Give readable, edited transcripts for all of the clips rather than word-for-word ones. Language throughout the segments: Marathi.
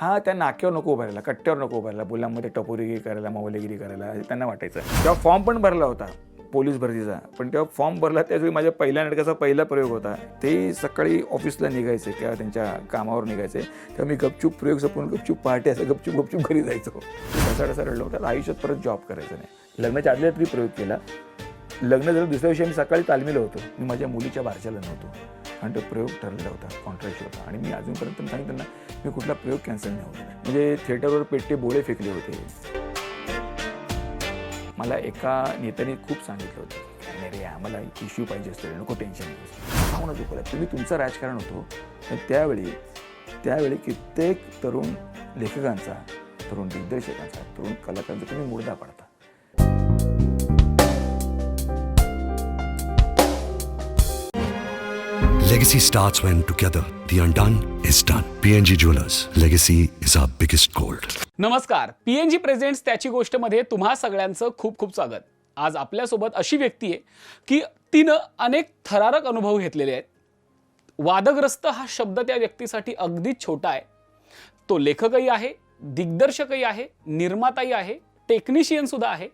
हा त्या नाक्यावर नको उभा राहायला, कट्ट्यावर नको उभा राहायला, मुलांमध्ये टपोरीगिरी करायला, मावलेगिरी करायला त्यांना वाटायचं. तेव्हा फॉर्म पण भरला होता पोलीस भरतीचा, पण तेव्हा फॉर्म भरला त्यावेळी माझ्या पहिल्या नाटकाचा पहिला प्रयोग होता. ते सकाळी ऑफिसला निघायचे किंवा त्यांच्या कामावर निघायचे, तेव्हा मी गपचूप प्रयोग संपवून गपचूप पहाटे असं गपचूप घरी जायचो. ढसाढसा रडलं होतं, आयुष्यात परत जॉब करायचं नाही. लग्नाच्या आदल्या तरी प्रयोग केला. लग्न झालं दुसऱ्या दिवशी मी सकाळी तालमीला होतो. मी माझ्या मुलीच्या बारशाला नव्हतो आणि तो प्रयोग ठरलेला होता, कॉन्ट्रॅक्ट होता. आणि मी अजूनपर्यंत सांगितलं ना, मी कुठला प्रयोग कॅन्सल नाही होता. म्हणजे थिएटरवर पेट्टे बोळे फेकले होते. मला एका नेत्याने खूप सांगितलं होतं, नाही रे आम्हाला इश्यू पाहिजे असतो, नको टेन्शन नाही. भावना चुकवल्या. तुम्ही तुमचं राजकारण होतो, पण त्यावेळी कित्येक तरुण लेखकांचा, तरुण दिग्दर्शकांचा, तरुण कलाकारांचा तुम्ही मुर्दा पाडता. Legacy starts when together the undone is done. PNG Jewelers. Legacy is our biggest gold. नमस्कार. PNG प्रेझेंट्स त्याची गोष्ट मध्ये तुम्हा सगळ्यांचं खूप खूप स्वागत. आज आपल्यासोबत अशी व्यक्ती आहे की तिनं अनेक थरारक अनुभव घेतलेले आहेत. वादग्रस्त हा शब्द त्या व्यक्तीसाठी अगदीच छोटा आहे. तो लेखकही आहे, दिग्दर्शकही आहे, निर्माताही आहे, टेक्निशियन सुद्धा आहे.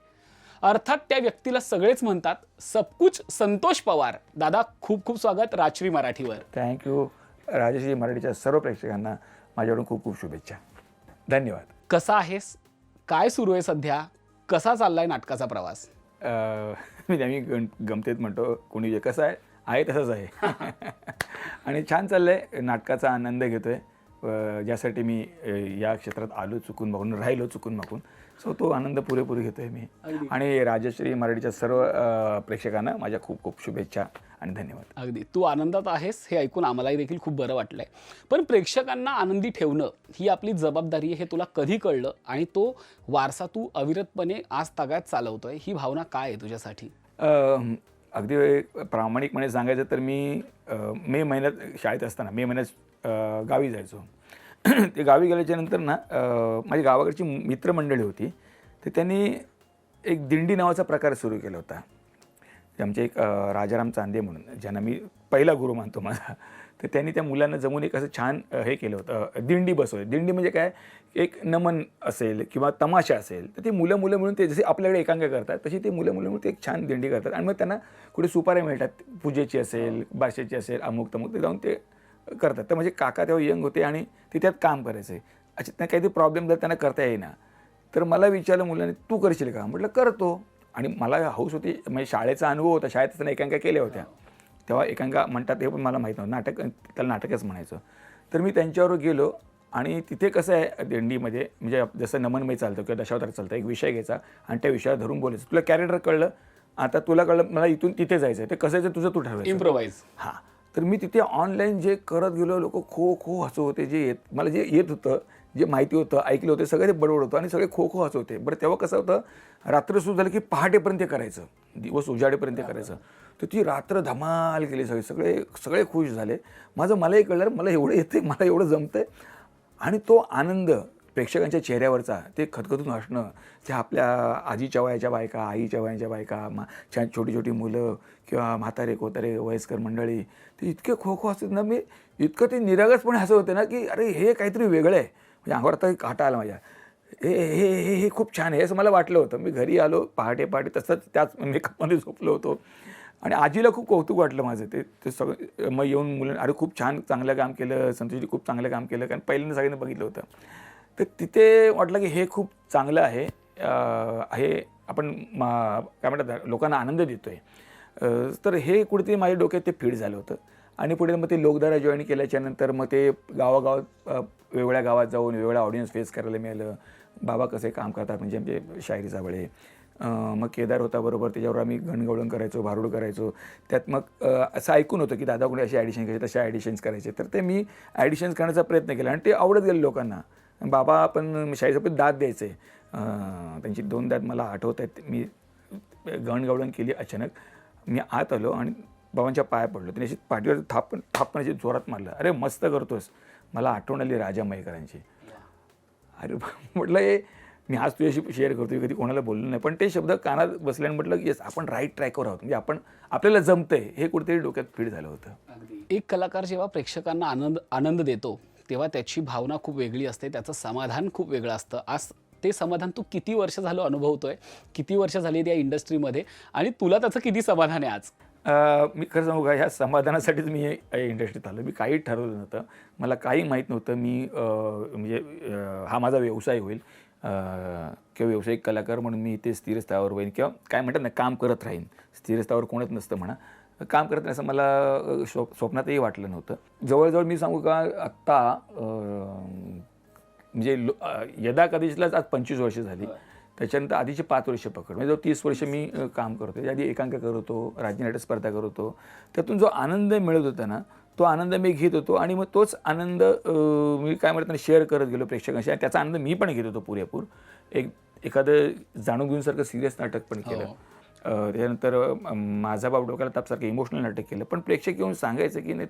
अर्थात त्या व्यक्तीला सगळेच म्हणतात सबकुछ संतोष पवार. दादा खूप खूप स्वागत राजश्री मराठीवर. थँक्यू. राजश्री मराठीच्या सर्व प्रेक्षकांना माझ्याकडून खूप खूप शुभेच्छा. धन्यवाद. कसा आहेस? काय सुरू आहे सध्या? कसा चाललाय नाटकाचा प्रवास? मी नेहमी गमतेत म्हणतो, कोणी जे कसं आहे तसंच आहे. आणि छान चाललंय. नाटकाचा आनंद घेतोय, ज्यासाठी मी या क्षेत्रात आलो चुकून मागून, राहिलो चुकून मागून. सो तो आनंद पुरेपूर घेतोय मी. आणि राजश्री मराठीच्या सर्व प्रेक्षकांना माझ्या खूप खूप शुभेच्छा आणि धन्यवाद. अगदी तू आनंदात आहेस हे ऐकून आम्हालाही देखील खूप बरं वाटलंय. पण प्रेक्षकांना आनंदी ठेवणं ही आपली जबाबदारी आहे हे तुला कधी कळलं आणि तो वारसा तू अविरतपणे आज तागायत चालवतोय, ही भावना काय आहे तुझ्यासाठी? अगदी प्रामाणिकपणे सांगायचं तर मी मे महिन्यात शाळेत असताना मे महिन्यात गावी जायचो. ते गावी गेल्याच्यानंतर ना माझी गावाकडची मित्रमंडळी होती, तर त्यांनी एक दिंडी नावाचा प्रकार सुरू केला होता. ते आमचे एक राजाराम चांदे म्हणून, ज्यांना मी पहिला गुरु मानतो माझा, तर त्यांनी त्या मुलांना जमून एक असं छान हे केलं होतं, दिंडी बसवली. दिंडी म्हणजे काय, एक नमन असेल किंवा तमाशा असेल, तर ती मुलं मिळून ते जसे आपल्याकडे एकांकिका करतात तशी ते मुलं मिळून ते एक छान दिंडी करतात. आणि मग त्यांना कुठे सुपाऱ्या मिळतात, पूजेची असेल, भाषेची असेल, अमुक तमुक, ते जाऊन ते करतात. तर म्हणजे काका तेव्हा यंग होते आणि ते त्यात काम करायचे. अच्छा, त्यांना काहीतरी प्रॉब्लेम जर त्यांना करता येईना, तर मला विचारलं मुलांनी, तू करशील का? म्हटलं करतो. आणि मला हौस होती, म्हणजे शाळेचा अनुभव होता, शाळेत असताना एकांकिका केल्या होत्या. तेव्हा एकांकिका म्हणतात हे पण मला माहीत नव्हतं, नाटक त्याला नाटकच म्हणायचं. तर मी त्यांच्यावर गेलो आणि तिथे कसं आहे दिंडीमध्ये, म्हणजे जसं नमनमय चालतं किंवा दशावतार चालतं, एक विषय घ्यायचा आणि त्या विषयावर धरून बोलायचं. तुला कॅरेक्टर कळलं, आता तुला कळलं मला इथून तिथे जायचं आहे, ते कसं आहे तुझं तू ठरवायचं, इम्प्रोवाइज. हां. तर मी तिथे ऑनलाईन जे करत गेलो, लोक खो हसत होते. मला जे येत होतं, जे माहिती होतं, ऐकलं होतं, सगळं ते बडबड होतं आणि सगळे खो हसत होते. बरं तेव्हा कसं होतं, रात्र सुरू झालं की पहाटेपर्यंत करायचं, दिवस उजाडेपर्यंत करायचं. तर ती रात्र धमाल केली, सगळे खुश झाले. मलाही कळलं मला एवढं येतं, मला एवढं जमतं आहे. आणि तो आनंद प्रेक्षकांच्या चेहऱ्यावरचा, ते खदखदून हसणं, ते आपल्या आजीच्या वयाच्या बायका, आईच्या वयाच्या बायका, छान छोटी मुलं किंवा म्हातारे कोतारे वयस्कर मंडळी, ते इतके खो हसत ना, मी इतकं ते निरागसपणे हसत होते ना, की अरे हे काहीतरी वेगळं आहे. म्हणजे अंगावर आता काटा आला माझ्या, हे खूप छान आहे असं मला वाटलं होतं. मी घरी आलो पहाटे तसंच त्याच मेकअपमध्ये झोपलो होतो. आणि आजीला खूप कौतुक वाटलं माझं. ते सगळं मग येऊन मुलं, अरे खूप छान चांगलं काम केलं, संतोषजी खूप चांगलं काम केलं, कारण पहिल्यांदा सगळ्यांनी बघितलं होतं. तर तिथे वाटलं की हे खूप चांगलं आहे, आपण काय म्हणतात लोकांना आनंद देतो आहे. तर हे कुठेतरी माझ्या डोक्यात ते फीड झालं होतं. आणि पुढे मग ते लोकधारा जॉईन केल्याच्यानंतर मग ते गावागावात, वेगवेगळ्या गावात जाऊन वेगवेगळ्या ऑडियन्स फेस करायला मिळालं. बाबा कसे काम करतात, म्हणजे आमचे शायरीचा वेळे, मग केदार होता बरोबर, त्याच्यावर आम्ही गणगवळण करायचो, भारुड करायचो. त्यात मग असं ऐकून होतं की दादा कोणी अशी ॲडिशन करायचे, तशा ॲडिशन्स करायचे. तर ते मी ॲडिशन्स करण्याचा प्रयत्न केला आणि ते आवडत गेलं लोकांना. बाबा पण शाळेचं दात द्यायचे, त्यांची 2 दात मला आठवत आहेत. मी गणगवळण केली. अचानक मी आत आलो आणि बाबांच्या पाया पडलो. त्यांनी अशी पाठीवर थापण अशी जोरात मारलं. अरे मस्त करतोस. मला आठवण आली राजा मयेकरांची. अरे म्हटलं हे मी आज तुझ्याशी शेअर करतो, कधी कोणाला बोललो नाही, पण ते शब्द कानात बसल्याने म्हटलं की येस आपण राईट ट्रॅकवर आहोत, म्हणजे आपल्याला जमतंय, हे कुठेतरी डोक्यात फीड झालं होतं. एक कलाकार जेव्हा प्रेक्षकांना आनंद देतो तेव्हा त्याची भावना खूप वेगळी असते, त्याचं समाधान खूप वेगळं असतं. आज ते समाधान तू किती वर्ष झालं अनुभवतोय, किती वर्ष झाली त्या इंडस्ट्रीमध्ये, आणि तुला त्याचं किती समाधान आहे आज? मी खरं सांगू का, ह्या समाधानासाठीच मी या इंडस्ट्रीत आलो. मी काही ठरवलं नव्हतं, मला काही माहीत नव्हतं. मी म्हणजे हा माझा व्यवसाय होईल किंवा व्यावसायिक कलाकार म्हणून मी इथे स्थिरस्थावर होईन किंवा काय म्हणतात ना, काम करत राहीन. स्थिरस्थावर कोणच नसतं म्हणा, काम करत नाही असं मला स्वप्नातही वाटलं नव्हतं. जवळजवळ मी सांगू का, आत्ता म्हणजे यदा कधीचलाच आज 25 वर्ष झाली. त्याच्यानंतर आधीचे 5 वर्ष पकड, म्हणजे जो 30 वर्ष मी काम करतो. त्याआधी एकांकिका करत होतो, राज्यनाट्य स्पर्धा करत होतो. त्यातून जो आनंद मिळत होता ना, तो आनंद मी घेत होतो आणि मग तोच आनंद मी काय म्हणतात ना, शेअर करत गेलो प्रेक्षकांशी, आणि त्याचा आनंद मी पण घेत होतो पुरेपूर. एखादं जाणून घेऊनसारखं सिरियस नाटक पण केलं. त्याच्यानंतर माझा बाप डोक्याला तापसारखं इमोशनल नाटक केलं. पण प्रेक्षक येऊन सांगायचं की नाही,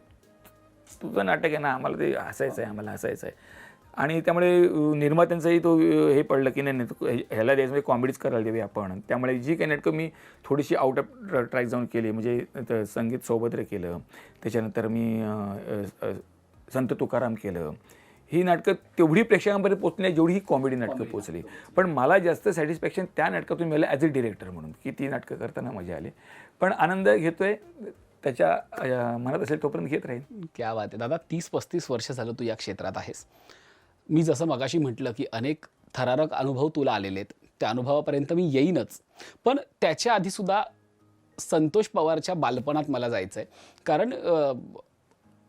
तुझं नाटक आहे ना, आम्हाला ते हसायचं आहे, आम्हाला हसायचं आहे. आणि त्यामुळे निर्मात्यांचंही तो हे पडलं की नाही, ह्याला द्यायचं म्हणजे कॉमेडीच करायला देवी आपण. त्यामुळे जी काही नाटकं मी थोडीशी आउट ऑफ ट्रॅक जाऊन केली, म्हणजे संगीत सौभद्र केलं, त्याच्यानंतर मी संत तुकाराम केलं. ही नाटकं तेवढी प्रेक्षकांपर्यंत पोचली नाही जेवढी ही कॉमेडी नाटकं पोचली. पण मला जास्त सॅटिस्फॅक्शन त्या नाटकातून मिळालं ॲज अ डिरेक्टर म्हणून, की ती नाटकं करताना मजा आली. पण आनंद घेतोय, त्याच्या मनात असेल तोपर्यंत घेत राहील. क्या बात आहे दादा. 30-35 वर्ष झालं तू या क्षेत्रात आहेस. मी जसं मगाशी म्हटलं की अनेक थरारक अनुभव तुला आलेले आहेत, त्या अनुभवापर्यंत मी येईनच. पण त्याच्या आधीसुद्धा संतोष पवारच्या बालपणात मला जायचं आहे. कारण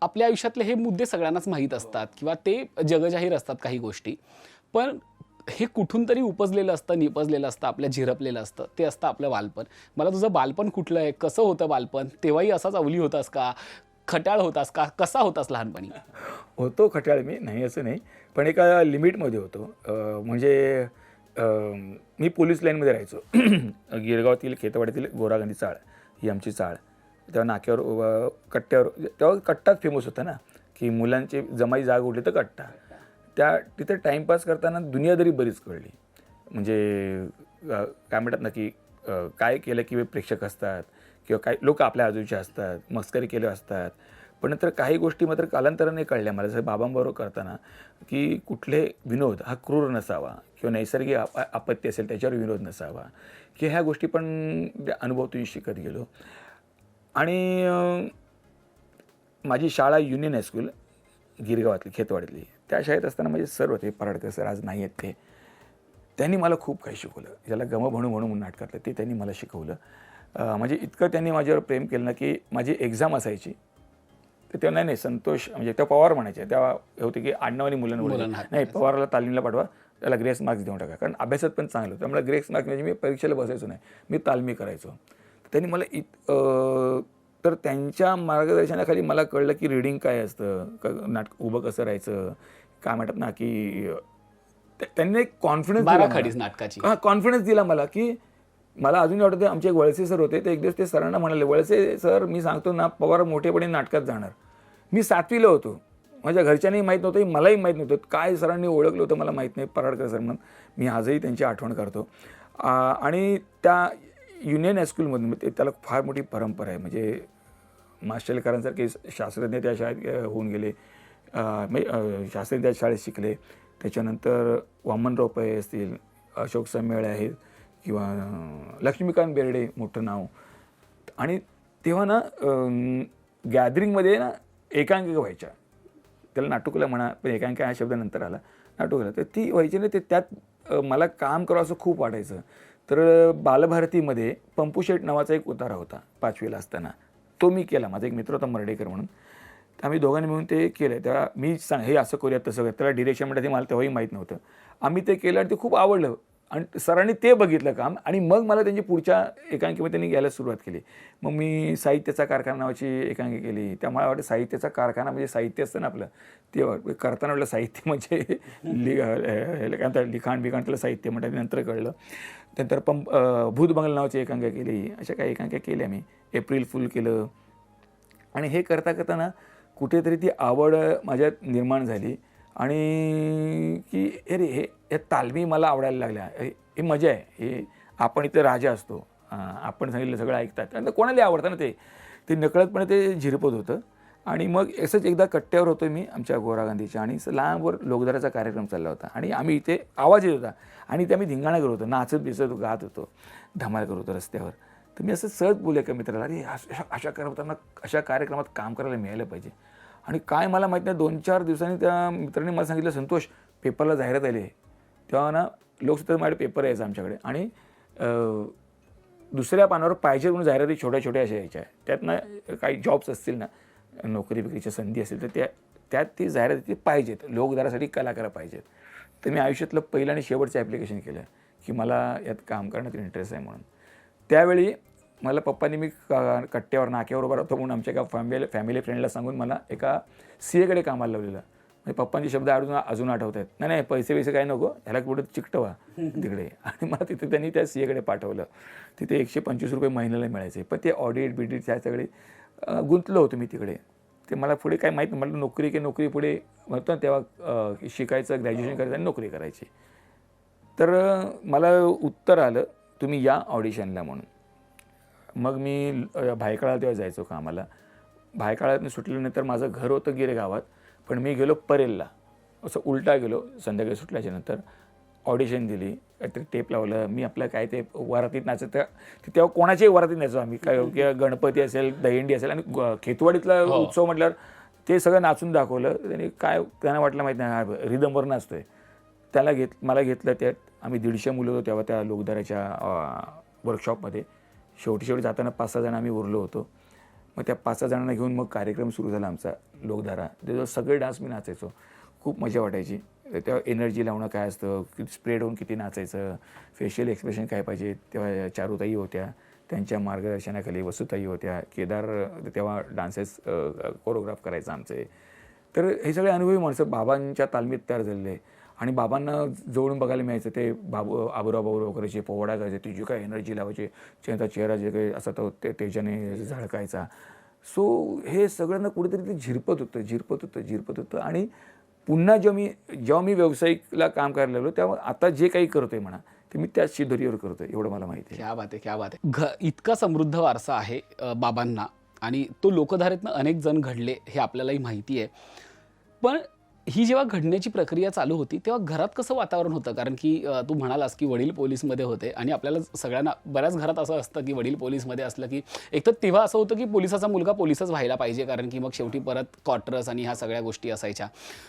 आपल्या आयुष्यातले हे मुद्दे सगळ्यांनाच माहीत असतात किंवा ते जगजाहीर असतात काही गोष्टी. पण हे कुठून तरी उपजलेलं असतं, निपजलेलं असतं, आपल्या झिरपलेलं असतं. ते असतं आपलं बालपण. मला तुझं बालपण कुठलं आहे, कसं होतं बालपण? तेव्हाही असाच अवली होतास का, खट्याळ होतास का, कसा होतास लहानपणी? होतो खट्याळ मी, नाही असं नाही, पण एका लिमिटमध्ये होतो. म्हणजे मी पोलीस लाईनमध्ये राहायचो. गिरगावातील खेतवाडीतील गोरागांधी चाळ ही आमची चाळ. तेव्हा नाक्यावर कट्ट्यावर, तेव्हा कट्टाच फेमस होता ना, की मुलांची जमाई जाग उठली तर कट्टा. तिथे टाईमपास करताना दुनियादारी बरीच कळली. म्हणजे काय म्हणतात ना, की काय केलं की प्रेक्षक असतात किंवा काही लोक आपल्या आजूचे असतात, मस्करी केले असतात. पण नंतर काही गोष्टी मात्र कालांतराने कळल्या मला, जसं बाबांबरोबर करताना, की कुठले विनोद हा क्रूर नसावा किंवा नैसर्गिक आपत्ती असेल त्याच्यावर विनोद नसावा, की ह्या गोष्टी पण त्या अनुभवातून शिकत गेलो. आणि माझी शाळा युनियन हायस्कूल गिरगावातली, खेतवाडीतली, त्या शाळेत असताना माझे सर होते, पराडकर सर, आज नाही आहेत ते. त्यांनी मला खूप काही शिकवलं. ज्याला गमभणू म्हणून नाटकातलं ते त्यांनी मला शिकवलं. म्हणजे इतकं त्यांनी माझ्यावर प्रेम केलं ना, की माझी एक्झाम असायची तर तेव्हा नाही संतोष, म्हणजे त्या पवार म्हणायचे, तेव्हा होते की आडनावानी मुलांना नाही, पवारला तालीमला पाठवा, त्याला ग्रेस मार्क्स देऊन टाका, कारण अभ्यासात पण चांगलं होतं. त्यामुळे ग्रेस मार्क्स म्हणजे मी परीक्षेला बसायचो नाही, मी तालमी करायचो. त्यांनी मला तर त्यांच्या मार्गदर्शनाखाली मला कळलं की रिडिंग काय असतं, नाटक उभं कसं राहायचं, काय म्हणतात ना, की त्यांनी एक कॉन्फिडन्स नाटकाची कॉन्फिडन्स दिला मला, की मला अजूनही आठवतं आमचे एक वळसे सर होते, ते एक दिवस ते सरांना म्हणाले, वळसे सर मी सांगतो ना, पवार मोठेपणे नाटकात जाणार. मी 7वीला होतो, माझ्या घरच्यांनाही माहीत नव्हतं, मलाही माहीत नव्हतं, काय सरांनी ओळखलं होतं मला माहीत नाही, पराडकर सर म्हणून. मी आजही त्यांची आठवण करतो. आणि त्या युनियन हायस्कूलमधून त्याला फार मोठी परंपरा आहे. म्हणजे मास्टेलकरांसारखे शास्त्रज्ञ त्या शाळेत होऊन गेले, शास्त्रज्ञ त्या शाळेत शिकले. त्याच्यानंतर वामनराव पै असतील, अशोक समेळे आहेत, किंवा लक्ष्मीकांत बेर्डे, मोठं नाव. आणि तेव्हा ना गॅदरिंगमध्ये ना एकांकिका व्हायच्या, त्याला नाटुकला म्हणा, पण एकांकिका हा शब्द नंतर आला, नाटुकला. तर ती व्हायची ना, ते त्यात मला काम करावं असं खूप वाटायचं. तर बालभारतीमध्ये पंपूशेट नावाचा एक उतारा होता 5वीला असताना, तो मी केला. माझा एक मित्र होता मर्डेकर म्हणून, आम्ही दोघांनी मिळून ते केलं. तेव्हा मी हे असं करूयात तसं करूयात, त्याला डिरेक्शन म्हणतात ते मला तेव्हाही माहीत नव्हतं. आम्ही ते केलं आणि ते खूप आवडलं, आणि सरांनी ते बघितलं काम, आणि मग मला त्यांची पुढच्या एकांकिकेमध्ये त्यांनी घ्यायला सुरुवात केली. मग मी साहित्याचा कारखाना नावाची एकांकिका केली. त्यामुळे वाटतं साहित्याचा कारखाना म्हणजे साहित्य असतं ना आपलं, ते करताना वाटलं साहित्य म्हणजे काय म्हणतात, लिखाण बिखाण, त्याला साहित्य म्हणतात, नंतर कळलं. नंतर भूतबंगला नावाची एकांकिका केली. अशा काही एकांकिका केल्या मी. एप्रिल फुल केलं. आणि हे करता करताना कुठेतरी ती आवड माझ्यात निर्माण झाली, आणि की अरे हे तालमी मला आवडायला लागल्या, हे मजा आहे. हे आपण इथं राजा असतो, आपण सांगितलं सगळं ऐकतात, आणि कोणाला आवडतं ना, ते नकळतपणे ते झिरपत होतं. आणि मग असंच एकदा कट्ट्यावर होतो मी आमच्या गोरा गांधीच्या आणि लांबवर लोकदाराचा कार्यक्रम चालला होता आणि आम्ही इथे आवाज येत होता आणि ते आम्ही धिंगाणा करत होतो, नाचत बिचत गात होतो, धमाल करत होतो रस्त्यावर. तर मी असं सहज बोलले का मित्राला, अरे अशा करताना अशा कार्यक्रमात काम करायला मिळालं पाहिजे. आणि काय मला माहीत नाही 2-4 दिवसांनी त्या मित्रांनी मला सांगितलं, संतोष पेपरला जाहिरात आली आहे. तेव्हा ना लोकसत्ता माझ्याकडे पेपर यायचा आमच्याकडे आणि दुसऱ्या पानावर पाहिजे म्हणून जाहिराती छोट्या छोट्या अशा यायच्या. त्यातनं काही जॉब्स असतील ना, नोकरी बिकरीच्या संधी असतील तर त्यात ती जाहिराती पाहिजेत, लोकदारासाठी कलाकार पाहिजेत. तर मी आयुष्यातलं पहिलं आणि शेवटचं ॲप्लिकेशन केलं की मला यात काम करण्यात इंटरेस्ट आहे म्हणून. त्यावेळी मला पप्पांनी मी कट्ट्यावर नाक्यावर उभा राहतो म्हणून आमच्या एका फॅमिली फ्रेंडला सांगून मला एका CAकडे कामाला लावलेलं. म्हणजे पप्पांचे शब्द अजून आठवत आहेत, नाही पैसे काय नको, ह्याला कुठं चिकटवा तिकडे. आणि मला तिथे त्यांनी त्या CAकडे पाठवलं. तिथे 125 रुपये महिन्याला मिळायचे. पण ते ऑडिट बिडिट त्या सगळे गुंतलो होतो मी तिकडे. ते मला पुढे काय माहीत नाही, मला नोकरी पुढे म्हणतो ना तेव्हा शिकायचं, ग्रॅज्युएशन करायचं आणि नोकरी करायची. तर मला उत्तर आलं तुम्ही या ऑडिशनला म्हणून. मग मी भायखळा तेव्हा जायचो कामाला. भायखळ्यातून सुटल्यानंतर माझं घर होतं गिरेगावात, पण मी गेलो परेलला, असं उलटा गेलो. संध्याकाळी सुटल्याच्या नंतर ऑडिशन दिली, काहीतरी टेप लावलं. मी आपलं काय ते वरातीत नाचत, तेव्हा कोणाच्याही वरातीत नाचो आम्ही, काय किंवा गणपती असेल, दहीहंडी असेल आणि खेतवाडीतला उत्सव म्हटल्यावर ते सगळं नाचून दाखवलं. त्यांना वाटलं माहीत नाही हा रिदमवर नाचतोय. मला घेतलं. त्यात आम्ही 150 मुलं होतो तेव्हा त्या लोकदाराच्या वर्कशॉपमध्ये. शेवटी जाताना 5-6 जण आम्ही उरलो होतो. मग त्या 5-6 जणांना घेऊन मग कार्यक्रम सुरू झाला आमचा लोकधारा. त्याच्यावर सगळे डान्स मी नाचायचो, खूप मजा वाटायची. तेव्हा एनर्जी लावणं काय असतं, किती स्प्रेड होऊन किती नाचायचं, फेशियल एक्सप्रेशन काय पाहिजे. तेव्हा चारुताई होत्या, त्यांच्या मार्गदर्शनाखाली वसुताई होत्या, केदार तेव्हा डान्सेस कोरिओग्राफ करायचं आमचे. तर हे सगळे अनुभवी माणसं बाबांच्या तालमीत तयार झालेले आणि बाबांना जवळून बघायला मिळायचं. ते आबुराव करायचे, पोवाडा करायचे, ती जी काय एनर्जी लावायची, त्यांचा चेहरा जे काही असा तो तेजाने झळकायचा. सो हे सगळ्यांना कुठेतरी ते झिरपत होतं. आणि पुन्हा जेव्हा मी व्यावसायिकला काम करायला लागलो तेव्हा आता जे काही करतोय म्हणा ते मी त्याच शिदोरीवर करतोय, एवढं मला माहिती आहे. क्या बात आहे. इतका समृद्ध वारसा आहे बाबांना आणि तो लोकधारेतनं अनेक जण घडले हे आपल्यालाही माहिती आहे. पण ही जेव्हा घडण्याची प्रक्रिया चालू होती तेव्हा घरात कसं वातावरण होतं? कारण की तू म्हणालास की वडील पोलीसमध्ये होते आणि आपल्याला सगळ्यांना बऱ्याच घरात असं असतं की वडील पोलीसमध्ये असलं की एक तर तेव्हा असं होतं की पोलिसाचा मुलगा पोलीसच व्हायला पाहिजे, कारण की मग शेवटी परत क्वार्टर्स आणि ह्या सगळ्या गोष्टी असायच्या.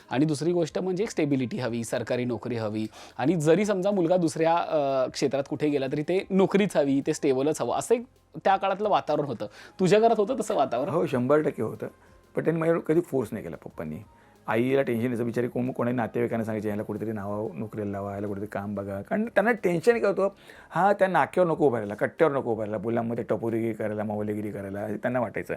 आणि दुसरी गोष्ट म्हणजे एक स्टेबिलिटी हवी, सरकारी नोकरी हवी. आणि जरी समजा मुलगा दुसऱ्या क्षेत्रात कुठे गेला तरी ते नोकरीच हवी, ते स्टेबलच हवं, असं एक त्या काळातलं वातावरण होतं. तुझ्या घरात होतं तसं वातावरण? हो, 100% होतं. पण त्यांनी माझ्यावर कधी फोर्स नाही केला पप्पांनी. आईला टेन्शन यायचं, बिचारी कोणी नातेवाईकांना सांगायचे ह्याला कुठेतरी नोकरीला लावा, ह्याला कुठेतरी काम बघा. कारण त्यांना टेन्शन काय होतं, हा त्या नाक्यावर नको उभारायला, कट्ट्यावर नको उभारायला, बोलांमध्ये टपोरीगिरी करायला, मावलेगिरी करायला त्यांना वाटायचं.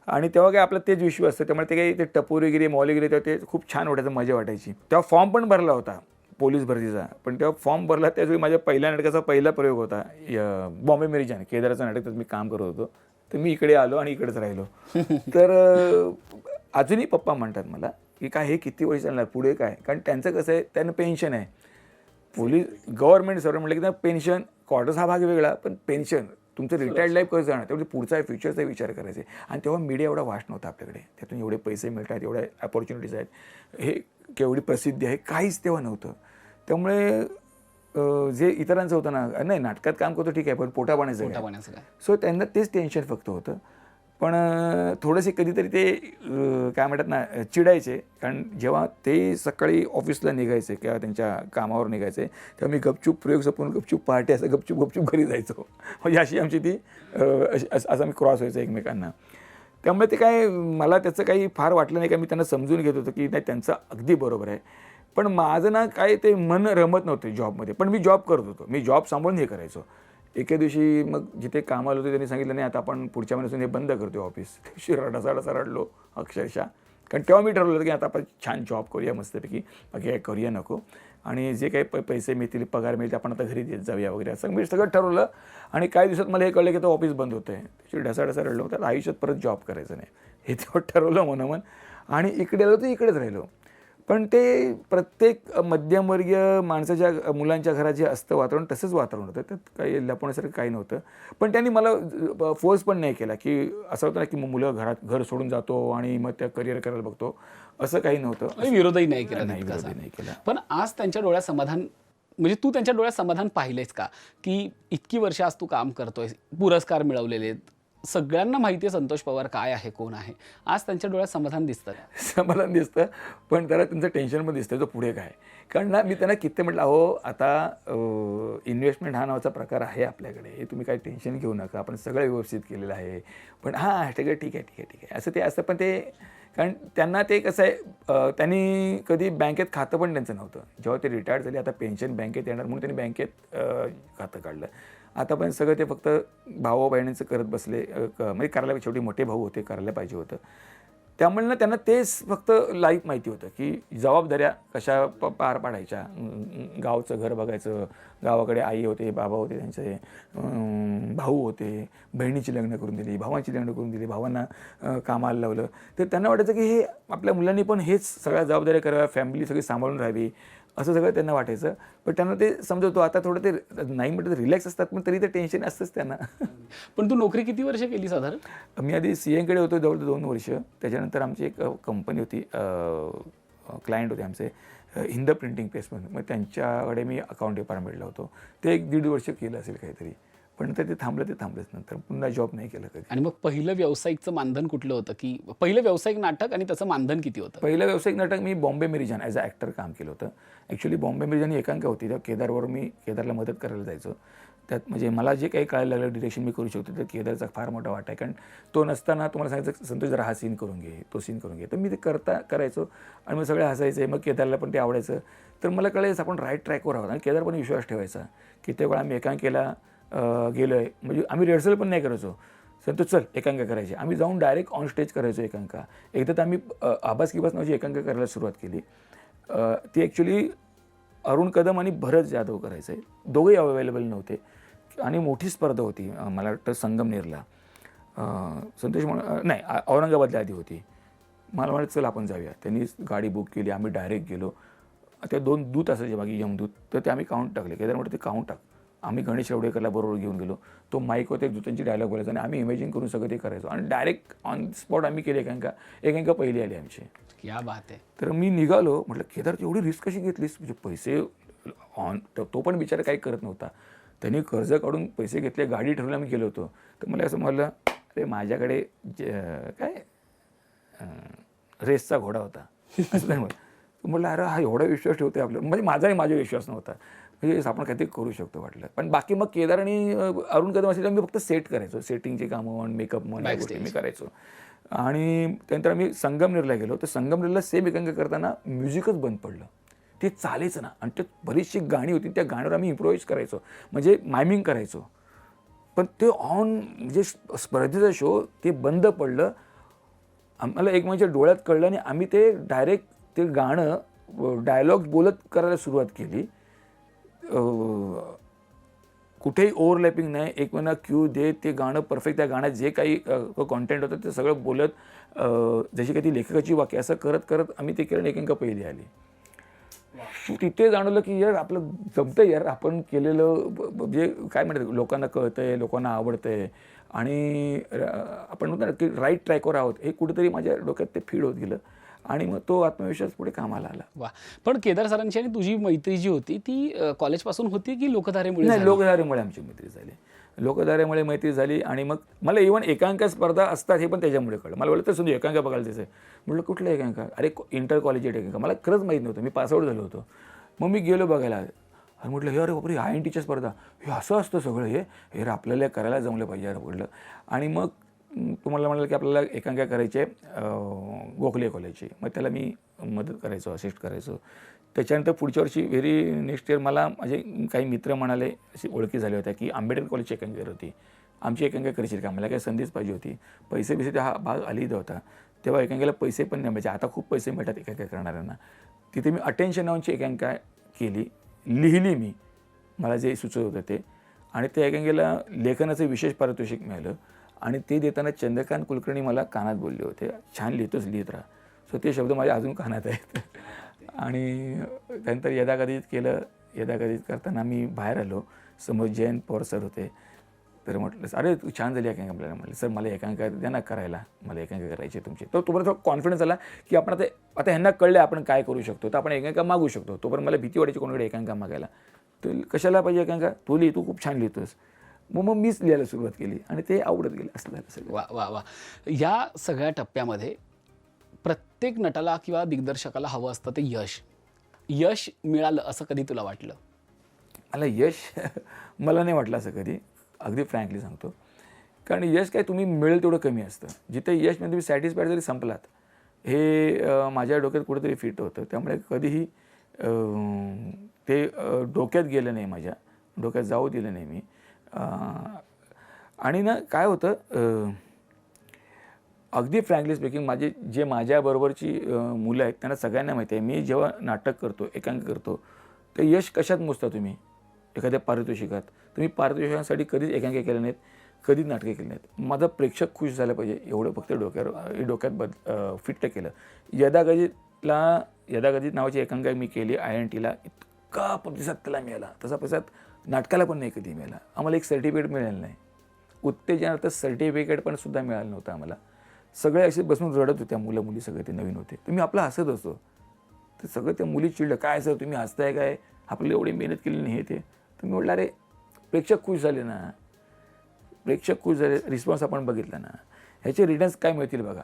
आणि तेव्हा काय आपलं तेच विश्व असतं, त्यामुळे ते काही ते टपोरीगिरी मावलेगिरी तेव्हा ते खूप छान वाटायचं, मजा वाटायची. तेव्हा फॉर्म पण भरला होता पोलीस भरतीचा. पण तेव्हा फॉर्म भरला त्याचवेळी माझ्या पहिल्या नाटकाचा पहिला प्रयोग होता बॉम्बे मेरी जान, केदाराचं नाटक. तर मी काम करत होतो, तर मी इकडे आलो आणि इकडेच राहिलो. तर अजूनही पप्पा म्हणतात मला की काय हे किती वेळ चालणार पुढे काय, कारण त्यांचं कसं आहे, त्यांना पेन्शन आहे. पोलीस गव्हर्नमेंट सर्वंट म्हटलं की त्यांना पेन्शन, क्वार्टर्स हा भाग वेगळा, पण पेन्शन तुमचं रिटायर्ड लाईफ कसं जाणार, तेवढे पुढचा फ्युचरचा विचार करायचे. आणि तेव्हा मीडिया एवढा वास्ट नव्हता आपल्याकडे, त्यातून एवढे पैसे मिळतात, एवढ्या अपॉर्च्युनिटीज आहेत, हे केवढी प्रसिद्धी आहे, काहीच तेव्हा नव्हतं. त्यामुळे जे इतरांचं होतं ना, नाही नाटकात काम करतो ठीक आहे, पण पोटा पाण्याचं. सो त्यांना तेच टेन्शन फक्त होतं. पण थोडेसे कधीतरी ते काय म्हणतात ना चिडायचे, कारण जेव्हा ते सकाळी ऑफिसला निघायचे किंवा त्यांच्या कामावर निघायचे तेव्हा मी गपचूप प्रयोग संपवून गपचूप पहाटे असं गपचूप घरी जायचो. म्हणजे अशी आमची ती असं आम्ही क्रॉस व्हायचं एकमेकांना. त्यामुळे ते काय मला त्याचं काही फार वाटलं नाही, का मी त्यांना समजून घेत होतो की नाही त्यांचं अगदी बरोबर आहे. पण माझं ना काय ते मन रमत नव्हतं जॉबमध्ये, पण मी जॉब करत होतो, मी जॉब सांभाळून हे करायचो. एके दिवशी मग जिथे कामाला होते त्यांनी सांगितलं नाही आता आपण पुढच्या महिन्यापासून हे बंद करतो ऑफिस. दिवशी रडासा रडलो अक्षरशः, कारण तेव्हा मी ठरवलं की आता आपण छान जॉब करूया मस्तपैकी, बाकी काय करूया नको, आणि जे काही पैसे मिळतील पगार मिळतील आपण आता घरी देत जाऊया वगैरे, असं मी सगळं ठरवलं. आणि काही दिवसात मला हे कळलं की तो ऑफिस बंद होतं आहे. त्याची ढसाढसा रडलो, तर आयुष्यात परत जॉब करायचं नाही हे तेव्हा ठरवलं मनोमन. आणि इकडे आलो तर इकडेच राहिलो. पण ते प्रत्येक मध्यमवर्गीय माणसाच्या मुलांच्या घरात जे असतं वातावरण तसंच वातावरण होतं, त्यात काही लपवण्यासारखं काही नव्हतं. पण त्यांनी मला फोर्स पण नाही केला, की असं होतं ना की मुलं घर सोडून जातो आणि मग त्या करिअर करायला बघतो, असं काही नव्हतं. आणि विरोधही नाही केला नाही, तितकासा. विरोधही नाही केला. पण आज त्यांच्या डोळ्यात समाधान, म्हणजे तू त्यांच्या डोळ्यात समाधान पाहिलेस का, की इतकी वर्ष आज तू काम करतोय, पुरस्कार मिळवलेले आहेत, सगळ्यांना माहिती आहे संतोष पवार काय आहे, कोण आहे, आज त्यांच्या डोळ्यात समाधान दिसतं का? समाधान दिसतं, पण त्याला त्यांचं टेन्शन पण दिसतं, तो पुढे काय. कारण ना मी त्यांना किती म्हटलं, अहो आता इन्व्हेस्टमेंट हा नावाचा प्रकार आहे आपल्याकडे, तुम्ही काही टेन्शन घेऊ नका, आपण सगळं व्यवस्थित केलेलं आहे. पण हां ठीक आहे ठीक आहे ठीक आहे ठीक आहे असं ते असतं. पण ते कारण त्यांना ते कसं आहे, त्यांनी कधी बँकेत खातं पण त्यांचं नव्हतं. जेव्हा ते रिटायर्ड झाले, आता पेन्शन बँकेत येणार म्हणून त्यांनी बँकेत खातं काढलं. आतापर्यंत सगळं ते फक्त भाऊ बहिणींचं करत बसले, म्हणजे करायला शेवटी मोठे भाऊ होते, करायला पाहिजे होतं. त्यामुळे ना त्यांना तेच फक्त लाईफ माहिती होतं, की जबाबदाऱ्या कशा पार पाडायच्या. गावचं घर बघायचं, गावाकडे आई होते, बाबा होते, त्यांचे भाऊ होते, बहिणीची लग्न करून दिली, भावांची लग्न करून दिली, भावांना कामाला लावलं. तर त्यांना वाटायचं की हे आपल्या मुलांनी पण हेच सगळ्या जबाबदाऱ्या कराव्या, फॅमिली सगळी सांभाळून राहावी, असं सगळं त्यांना वाटायचं. पण त्यांना ते समजवतो, आता थोडं ते नाही म्हटलं तर रिलॅक्स असतात, पण तरी ते टेन्शन असतंच त्यांना. पण तू नोकरी किती वर्ष केली साधारण? मी आधी CAकडे होतो जवळ 2 वर्ष. त्याच्यानंतर आमची एक कंपनी होती, क्लायंट होते आमचे, हिंद प्रिंटिंग प्रेस म्हणून. मग त्यांच्याकडे मी अकाउंट डिपार्टमेंटला होतो. ते 1-1.5 वर्ष केलं असेल काहीतरी. पण नंतर ते थांबलंच. नंतर पुन्हा जॉब नाही केलं कधी. आणि मग पहिलं व्यावसायिकचं मानधन कुठलं होतं, की पहिलं व्यावसायिक नाटक आणि त्याचं मानधन किती होतं? पहिलं व्यावसायिक नाटक मी बॉम्बे मेरी जान ॲज अ ॲक्टर काम केलं होतं. ॲक्च्युली बॉम्बे मेरी जान ही एकांकिका होती. त्या केदारवर मी केदारला मदत करायला जायचो. त्यात म्हणजे मला जे काही कळायला लागलं, डिरेक्शन मी करू शकतो, तर केदारचा फार मोठा वाटा आहे. कारण तो नसताना तुम्हाला सांगायचं, संतोष जरा हा सीन करून घे, तो सीन करून घे. तर मी ते करायचो आणि मग सगळे हसायचे. मग केदारला पण ते आवडायचं. तर मला कळायचं आपण राईट ट्रॅकवर आहोत. आणि केदार पण विश्वास ठेवायचा. किती वेळा आम्ही एकांकिकेला गेलो आहे, म्हणजे आम्ही रिहर्सल पण नाही करायचो. संतोष चल एकांकिका करायची, आम्ही जाऊन डायरेक्ट ऑन स्टेज करायचो एकांकिका. एकदा तर आम्ही आबास किबास नावाची एकांकिका करायला सुरुवात केली. ती ॲक्च्युली अरुण कदम आणि भरत जाधव करायचे. दोघेही अवेलेबल नव्हते आणि मोठी स्पर्धा होती, मला वाटतं संगमनेरला. संतोष नाही, औरंगाबादला आधी होती. मला म्हणायचं चल आपण जाऊया. त्यांनी गाडी बुक केली, आम्ही डायरेक्ट गेलो. त्या 2 दूत असायचे बाकी यमदूत, तर ते आम्ही काउंट टाकले. केदार म्हटलं ते काउंट टाक. आम्ही गणेश रवडेकरला बरोबर घेऊन गेलो. तो माईकवर एक दूतांची डायलॉग बोलायचा आणि आम्ही इमेजिन करून सगळं ते करायचो आणि डायरेक्ट ऑन स्पॉट आम्ही केली एकांकिका पहिली आली आमची. क्या बात आहे. तर मी निघालो, म्हटलं केदार तू एवढी रिस्क कशी घेतलीस, म्हणजे पैसे तो पण बिचारा काही करत नव्हता. त्यांनी कर्ज काढून पैसे घेतले, गाडी ठरवली, आम्ही गेलो होतो. तर मला असं म्हटलं, अरे माझ्याकडे काय रेसचा घोडा होता असं नाही म्हटलं. अरे हा एवढा विश्वास ठेवते आपलं, म्हणजे माझाही विश्वास नव्हता, म्हणजे आपण काहीतरी करू शकतो वाटलं. पण बाकी मग केदार आणि अरुण कदम असेल मी फक्त सेट करायचो, सेटिंगचे कामं म्हण, मेकअप म्हण, या गोष्टी मी करायचो. आणि त्यानंतर आम्ही संगमनेरला गेलो. तर संगमनेरला सेम एकांकिका करताना म्युझिकच बंद पडलं, ते चालायचं ना. आणि त्यात बरीचशी गाणी होती, त्या गाण्यावर आम्ही इम्प्रोव्हाइज करायचो, म्हणजे मायमिंग करायचो. पण ते म्हणजे स्पर्धेचा शो ते बंद पडलं. आम्हाला एक म्हणजे डोळ्यात कळलं आणि आम्ही ते डायरेक्ट ते गाणं डायलॉग बोलत करायला सुरुवात केली. कुठेही ओव्हरलॅपिंग नाही, एकमेकांना क्यू देत ते गाणं परफेक्ट, त्या गाण्यात जे काही कॉन्टेंट होतं ते सगळं बोलत, जशी काही ती लेखकाची वाक्य असं करत करत आम्ही ते केलं. एकांकिका पहिली आली. तिथे जाणवलं की यार आपलं जमतं, यार आपण केलेलं म्हणजे काय म्हणतात, लोकांना कळतंय, लोकांना आवडतंय आणि आपण म्हणतो ना की राईट ट्रॅकवर आहोत, हे कुठेतरी माझ्या डोक्यात ते फीड होत गेलं आणि मग तो आत्मविश्वास पुढे कामाला आला. वा. पण केदार सरांची आणि तुझी मैत्री जी होती ती कॉलेजपासून होती की लोकधारेमुळे? नाही, लोकधारेमुळे आमची मैत्री झाली. लोकधारेमुळे मैत्री झाली आणि मग मला इव्हन एकांकिका स्पर्धा असतात हे पण त्याच्यामुळे कळलं. मला बोलतं समजा एकांकिका बघायला त्याचं म्हटलं कुठलं एकांकिका, अरे इंटर कॉलेजिएट एकांकिका, मला खरंच माहीत नव्हतं, मी पासआउट झालो होतो. मग मी गेलो बघायला आणि म्हटलं हे अरे बापरे INTच्या स्पर्धा, हे असं असतं सगळं, हे करायला करायला जमलं पाहिजे यार म्हटलं. आणि मग तुम्हाला म्हणाल की आपल्याला एकांकिका करायची आहे गोखले कॉलेजची, मग त्याला मी मदत करायचो, असिस्ट करायचो. त्याच्यानंतर पुढच्या वर्षी नेक्स्ट इयर मला माझे काही मित्र म्हणाले, अशी ओळखी झाल्या होत्या की आंबेडकर कॉलेजची एकांकिका होती, आमची एकांकिका करायची का, मला काही संधीच पाहिजे होती. पैसे त्या हा भाग आलीदा होता, तेव्हा एकांकिकेला पैसे पण नाही मिळायचे. आता खूप पैसे मिळतात एकांकिका करणाऱ्यांना. तिथे मी अटेन्शन नावाची एकांकिका केली, लिहिली मी, मला जे सुचत होतं ते. आणि त्या एकांकिकेला लेखनाचं विशेष पारितोषिक मिळालं आणि ते देताना चंद्रकांत कुलकर्णी मला कानात बोलले होते, छान लिहितोच, लिहित राहा. सो ते शब्द माझ्या अजून कानात आहेत. आणि त्यानंतर यदाकथित केलं. यदाकथित करताना मी बाहेर आलो, समोर जयंत पवार सर होते. तर म्हटलं अरे तू छान झाली एकांकिका. आपल्याला म्हटलं सर मला एकांकिका द्या ना करायला, मला एकांकिका करायची आहे तुमची. तर तोपर्यंत कॉन्फिडन्स आला की आपण आता ह्यांना कळलं आपण काय करू शकतो, तर आपण एकांकिका मागू शकतो. तोपर्यंत मला भीती वाटायची कोणाकडे एकांकिका मागायला. तर कशाला पाहिजे एकांकिका, तू लिही, तू खूप छान लिहितोस. मग मीच लिहायला सुरुवात केली आणि ते आवडत गेलं. असं झालं सगळं. वा वा वा. या सगळ्या टप्प्यामध्ये प्रत्येक नटाला किंवा दिग्दर्शकाला हवं असतं ते यश. यश मिळालं असं कधी तुला वाटलं? मला यश मला नाही वाटलं असं कधी, अगदी फ्रँकली सांगतो. कारण यश काय तुम्ही मिळेल तेवढं कमी असतं. जिथे यश म्हणजे तुम्ही सॅटिस्फाईड जरी संपलात, हे माझ्या डोक्यात कुठेतरी फिट होतं. त्यामुळे कधीही ते डोक्यात गेलं नाही, माझ्या डोक्यात जाऊ दिलं नाही मी. आणि ना काय होतं, अगदी फ्रँकली स्पीकिंग जे माझ्याबरोबरची मुलं आहेत त्यांना सगळ्यांना माहिती आहे, मी जेव्हा नाटक करतो, एकांकिका करतो, तर यश कशात मोजता तुम्ही? एखाद्या पारितोषिकात. तुम्ही पारितोषिकांसाठी कधीच एकांकिका केल्या नाहीत, कधीच नाटकं केली नाहीत. माझा प्रेक्षक खुश झाला पाहिजे एवढं फक्त डोक्यात फिट केलं. यदाकथित नावाची एकांकिका मी केली INTला. इतका प्रतिसाद त्याला मिळाला, तसा प्रतिसाद नाटकाला पण नाही कधी मिळाला. आम्हाला एक सर्टिफिकेट मिळालं नाही, उत्तेजनार्थ सर्टिफिकेट पण सुद्धा मिळालं नव्हतं आम्हाला. सगळे असे बसून रडत होत्या, मुलं मुली सगळे ते नवीन होते. तुम्ही आपलं हसत असतो, ते सगळं त्या मुली चिडलं, काय सर तुम्ही हसताय काय, आपल्याला एवढी मेहनत केली नाही हे ते. तुम्ही म्हटलं अरे प्रेक्षक खुश झाले ना, प्रेक्षक खुश झाले, रिस्पॉन्स आपण बघितला ना, ह्याचे रिटर्न्स काय मिळतील बघा.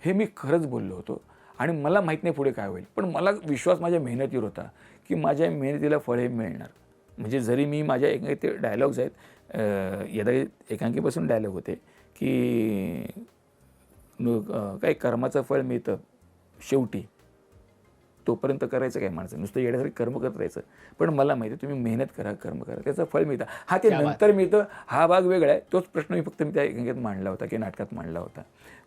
हे मी खरंच बोललो होतो आणि मला माहीत नाही पुढे काय होईल, पण मला विश्वास माझ्या मेहनतीवर होता की माझ्या मेहनतीला फळ हे मिळणार. म्हणजे जरी मी माझ्या ते डायलॉग्स आहेत, एकांकिकेपासून डायलॉग होते की काय कर्माचं फळ मिळतं शेवटी, तोपर्यंत करायचं काय माणसं, नुसतं येण्यासाठी कर्म करत राहायचं. पण मला माहिती आहे तुम्ही मेहनत करा, कर्म करा, त्याचं फळ मिळतं. हा ते नंतर मिळतं, हा भाग वेगळा आहे. तोच प्रश्न मी फक्त त्या एकांकिकेत मांडला होता की नाटकात मांडला होता.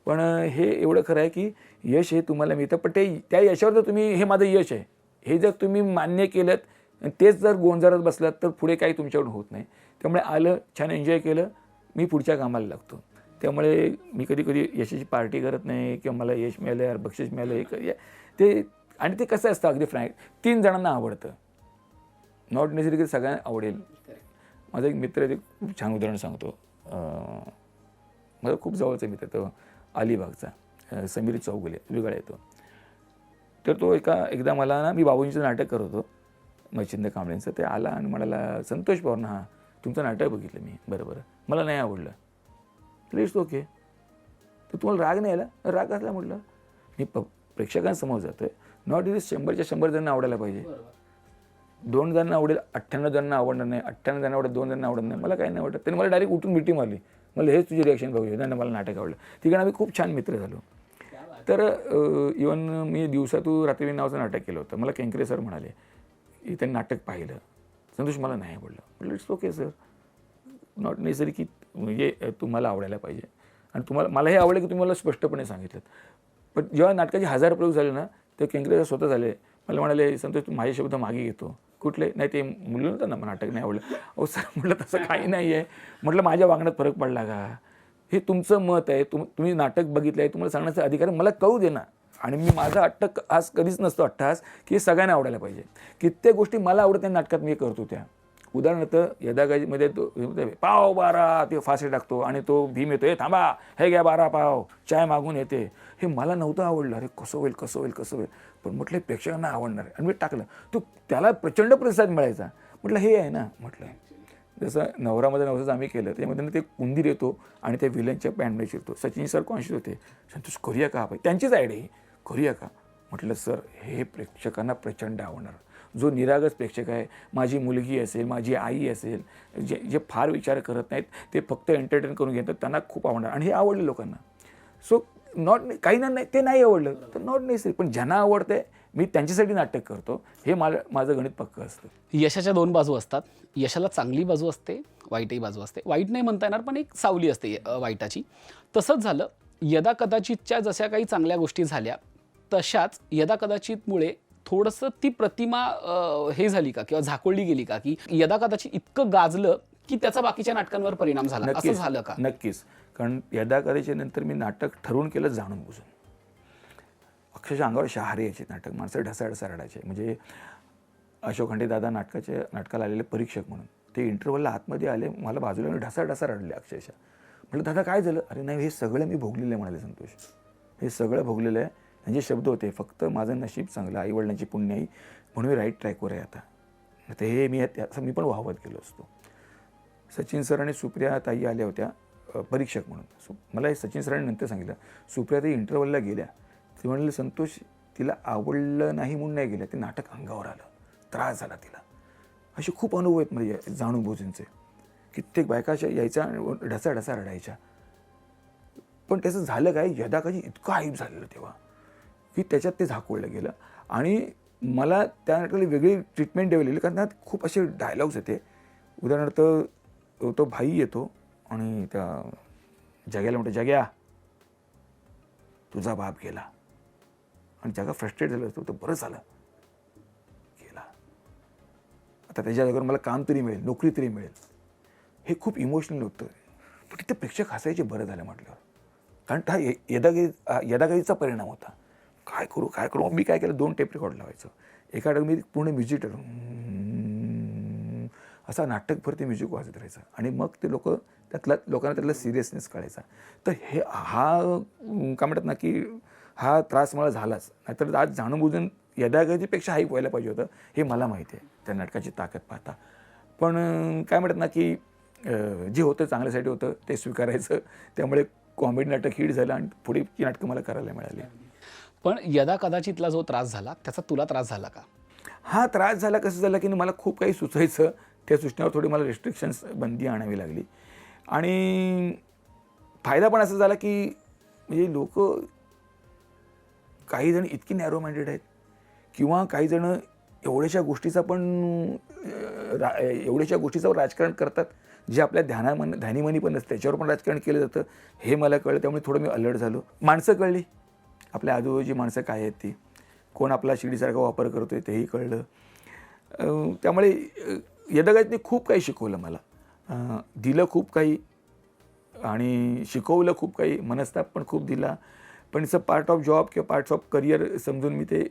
पण हे एवढं खरं आहे की यश हे तुम्हाला मिळतं, पण त्या यशावर जर तुम्ही हे माझं यश आहे हे जर तुम्ही मान्य केलं, तेच जर गोंजारत बसलात तर पुढे काही तुमच्याकडून होत नाही. त्यामुळे आलं, छान एन्जॉय केलं, मी पुढच्या कामाला लागतो. त्यामुळे मी कधी कधी यशाची पार्टी करत नाही किंवा मला यश मिळालं यार बक्षीस मिळालं ते. आणि ते कसं असतं अगदी फ्रँक, 3 जणांना आवडतं, नॉट नेसेसरी सगळ्यांना आवडेल. माझा एक मित्र आहे, ते खूप छान उदाहरण सांगतो. माझा खूप जवळचा मित्र तो अलिबागचा, समीर चौगुले वेगळा येतो. तर तो एकदा मला ना, मी बाबूंचं नाटक करत होतो मच्छिंद्र कांबळेंचं, ते आला आणि म्हणाला संतोष पवार ना, हां तुमचं नाटक बघितलं मी, बरं मला नाही आवडलं. प्लीज ओके, तर तुम्हाला राग नाही आला? राग असला म्हटलं, मी प्रेक्षकांसमोर जातोय, नॉट इज 100च्या 100 जणांना आवडायला पाहिजे. 2 जणांना आवडेल, 98 जणांना आवडणार नाही, 98 जणांना आवडेल, 2 जणांना आवडत नाही, मला काही नाही आवडत. त्यांनी मला डायरेक्ट उठून मिठी मारली, मला हेच तुझी रिॲक्शन बघू नाही, मला नाटक आवडलं. तिकडे आम्ही खूप छान मित्र झालो. तर इवन मी दिवसातून रात्री नावाचं नाटक केलं होतं. मला केंकरे सर म्हणाले, त्यांनी नाटक पाहिलं, संतोष मला नाही आवडलं. म्हटलं it's okay sir, not necessary की म्हणजे तुम्हाला आवडायला पाहिजे. आणि मला हे आवडलं की तुम्ही मला स्पष्टपणे सांगितलं. पण जेव्हा नाटकाचे 1000 प्रयोग झाले ना, ते केंकरे स्वतः झाले, मला म्हणाले संतोष तू माझे शब्द मागे घेतो. कुठले? नाही ते मुलं नव्हतं ना, नाटक नाही आवडलं. अहो सर म्हटलं तसं काही नाही आहे. म्हटलं माझ्या वागण्यात फरक पडला का? हे तुमचं मत आहे, तुम्ही नाटक बघितलं आहे, तुम्हाला सांगण्याचा अधिकार मला कळू दे ना. आणि मी माझा अट्टहास कधीच नसतो अट्टहास की सगळ्यांना आवडायला पाहिजे. कित्येक गोष्टी मला आवडत नाही नाटकात मी करतो त्या. उदाहरणार्थ यदाकथितमध्ये तो पाव 12 ते फासे टाकतो आणि तो भीम येतो, हे थांबा हे घ्या 12 पाव, चाय मागून येते. हे मला नव्हतं आवडलं. अरे कसं होईल. पण म्हटलं प्रेक्षकांना आवडणार आहे आणि मी टाकलं. तो त्याला प्रचंड प्रतिसाद मिळायचा. म्हटलं हे आहे ना, म्हटलं जसं नवरामध्ये नवसाचं आम्ही केलं, त्यामध्ये ते उंदीर येतो आणि त्या विलनच्या पॅन्टमध्ये शिरतो. सचिन सर कॉन्शियस होते, संतोष करूया का आपण, त्यांचीच आयडिया ही, करूया का. म्हटलं सर हे प्रेक्षकांना प्रचंड आवडणार. जो निरागस प्रेक्षक आहे, माझी मुलगी असेल, माझी आई असेल, जे फार विचार करत नाहीत, ते फक्त एंटरटेन करून घेतात, त्यांना खूप आवडणार. आणि हे आवडलं लोकांना. सो काही नाही ते नाही आवडलं तर नॉट नेसेसरी, पण ज्यांना आवडतंय मी त्यांच्यासाठी नाटक करतो, हे माझं गणित पक्कं असतं. यशाच्या 2 बाजू असतात. यशाला चांगली बाजू असते, वाईटही बाजू असते. वाईट नाही म्हणता येणार, पण एक सावली असते वाईटाची. तसंच झालं यदाकदाचितच्या जशा काही चांगल्या गोष्टी झाल्या, तशाच यदाकदाचितमुळे थोडंसं ती प्रतिमा हे झाली का किंवा झाकोळली गेली का, की यदाकदाचित इतकं गाजलं की त्याचा बाकीच्या नाटकांवर परिणाम झाला, असं झालं का? नक्कीच. कारण यदाकदाचित नंतर मी नाटक ठरवून केलं जाणून बुजून. अक्षरशः अंगावर शहारे यायचे नाटक, माणसं ढसाढसा रडायचे. म्हणजे अशोक खंडे दादा नाटकाला आलेले परीक्षक म्हणून ते इंटरव्हलला आतमध्ये आले, मला बाजूला ढसाढसा रडले अक्षरशः. म्हटलं दादा काय झालं? अरे नाही, हे सगळं मी भोगलेलं आहे म्हणाले संतोष, हे सगळं भोगलेलं आहे. त्यांचे शब्द होते, फक्त माझं नशीब चांगलं, आईवडिलांची पुण्याई म्हणून मी राईट ट्रॅकवर आहे आता. तर हे असं मी पण वाहवत गेलो असतो. सचिन सर आणि सुप्रिया ताई आल्या होत्या परीक्षक म्हणून. मला हे सचिन सरांनी नंतर सांगितलं, सुप्रिया ताई इंटरव्हलला गेल्या, ते म्हणले संतोष तिला आवडलं नाही म्हणून नाही गेल्या, ते नाटक अंगावर आलं, त्रास झाला तिला. असे खूप अनुभव आहेत म्हणजे जाणूनबुजूंचे. कित्येक बायकाच्या यायच्या ढसाढसा रडायच्या. पण त्याचं झालं काय, यदाकधी इतकं हाईप झालेलं तेव्हा की त्याच्यात ते झाकोळलं गेलं. आणि मला त्या नाटकाला वेगळी ट्रीटमेंट द्यावी, कारण त्यात खूप असे डायलॉग्स येते. उदाहरणार्थ तो भाई येतो आणि त्या जग्याला म्हणतो, जग्या तुझा बाप गेला. आणि जगा फ्रस्ट्रेट झालं असतो, तर बरं झालं गेला, आता त्याच्या जागेवर मला काम तरी मिळेल, नोकरी तरी मिळेल. हे खूप इमोशनल होतं. पण तिथे प्रेक्षक हसायचे बरं झालं म्हटल्यावर, कारण हा यदागतीचा परिणाम होता. काय करू मी काय केलं, 2 टेप रेकॉर्ड लावायचं. एका मी पूर्ण म्युझिक असा नाटकभर ते म्युझिक वाजत राहायचं. आणि मग ते लोकांना त्यातला सिरियसनेस कळायचा. तर हा काय म्हणतात ना की हा त्रास मला झालाच. नाहीतर आज जाणूनबुजून यदागतीपेक्षा हाईप व्हायला पाहिजे होतं, हे मला माहिती आहे त्या नाटकाची ताकद पाहता. पण काय म्हणतात ना की जे होतं चांगल्यासाठी होतं ते स्वीकारायचं. त्यामुळे कॉमेडी नाटक हिट झालं आणि पुढे ती नाटकं मला करायला मिळाली. पण यदा कदाचितला जो त्रास झाला त्याचा तुला त्रास झाला का? हा त्रास झाला. कसं झालं की मला खूप काही सुचायचं, त्या सूचनेवर थोडी मला रिस्ट्रिक्शन्स, बंदी आणावी लागली. आणि फायदा पण असा झाला की म्हणजे लोक काही जण इतकी नॅरो माइंडेड आहेत, किंवा काही जण एवढ्याशा गोष्टीचं राजकारण करतात जे आपल्या ध्यानीमनी पण नसतं, त्याच्यावर पण राजकारण केलं जातं. हे मला कळलं, त्यामुळे थोडं मी अलर्ट झालो. माणसं कळली, आपल्या आजूबाजूची माणसं काय आहेत ती, कोण आपला शिडीसारखा वापर करतो आहे तेही कळलं. त्यामुळे यदागतीने खूप काही शिकवलं मला, दिलं खूप काही आणि शिकवलं खूप काही, मनस्ताप पण खूप दिला. पण it's a part of job किंवा पार्ट ऑफ करिअर समजून मी ते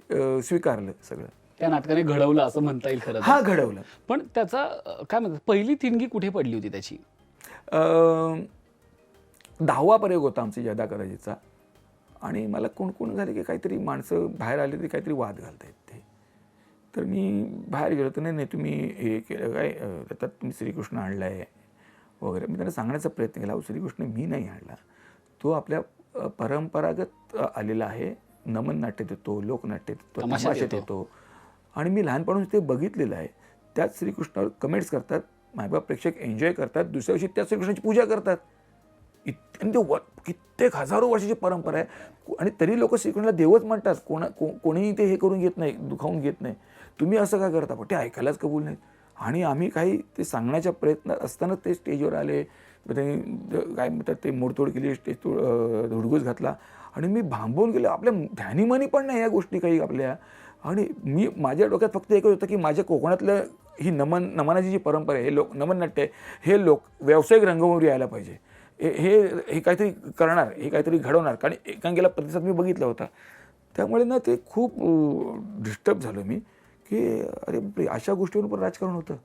स्वीकारलं सगळं. त्या नाटकाने घडवलं असं म्हणता येईल खरं. हा, घडवलं. पण त्याचा काय म्हणतात, पहिली थिणगी कुठे पडली होती त्याची? 10वा प्रयोग होता आमचा यदाकदाचितचा. आणि मला कोण झाले की काहीतरी माणसं बाहेर आले तरी काहीतरी वाद घालतायत ते. तर मी बाहेर गेलो तर नाही तुम्ही हे केलं काय, त्यात तुम्ही श्रीकृष्ण आणला आहे वगैरे. मी त्यांना सांगण्याचा प्रयत्न केला, श्रीकृष्ण मी नाही आणला, तो आपल्या परंपरागत आलेला आहे. नमन नाट्यात येतो, लोकनाट्यात येतो, तमाशात येतो. आणि मी लहानपणापासून ते बघितलेलं आहे. त्याच श्रीकृष्णावर कमेंट्स करतात, मायबाप प्रेक्षक एन्जॉय करतात, दुसऱ्या दिवशी त्या श्रीकृष्णाची पूजा करतात. आणि ते कित्येक हजारो वर्षाची परंपरा आहे. आणि तरी लोक श्रीकृष्णाला देवच म्हणतात. कोणीही ते हे करून घेत नाही, दुखावून घेत नाही. तुम्ही असं का करता? पण ते ऐकायलाच कबूल नाहीत. आणि आम्ही काही ते सांगण्याच्या प्रयत्नात असताना ते स्टेजवर आले, त्यांनी काय म्हणतात ते मोडतोड केली, स्टेज धुडगूस घातला. आणि मी भांबवून गेलो. आपल्या ध्यानीमनी पण नाही या गोष्टी काही आपल्या. आणि माझ्या डोक्यात फक्त एकच होतं की माझ्या कोकणातलं ही नमनाची जी परंपरा आहे, हे नमन नाट्य आहे, हे व्यावसायिक रंगभूमीवर यायला पाहिजे. हे काहीतरी करणार, हे काहीतरी घडवणार. कारण एकांकीला प्रतिसाद मी बघितला होता. त्यामुळे ना ते खूप डिस्टर्ब झालो मी की अरे अशा गोष्टीवर पण राजकारण होतं.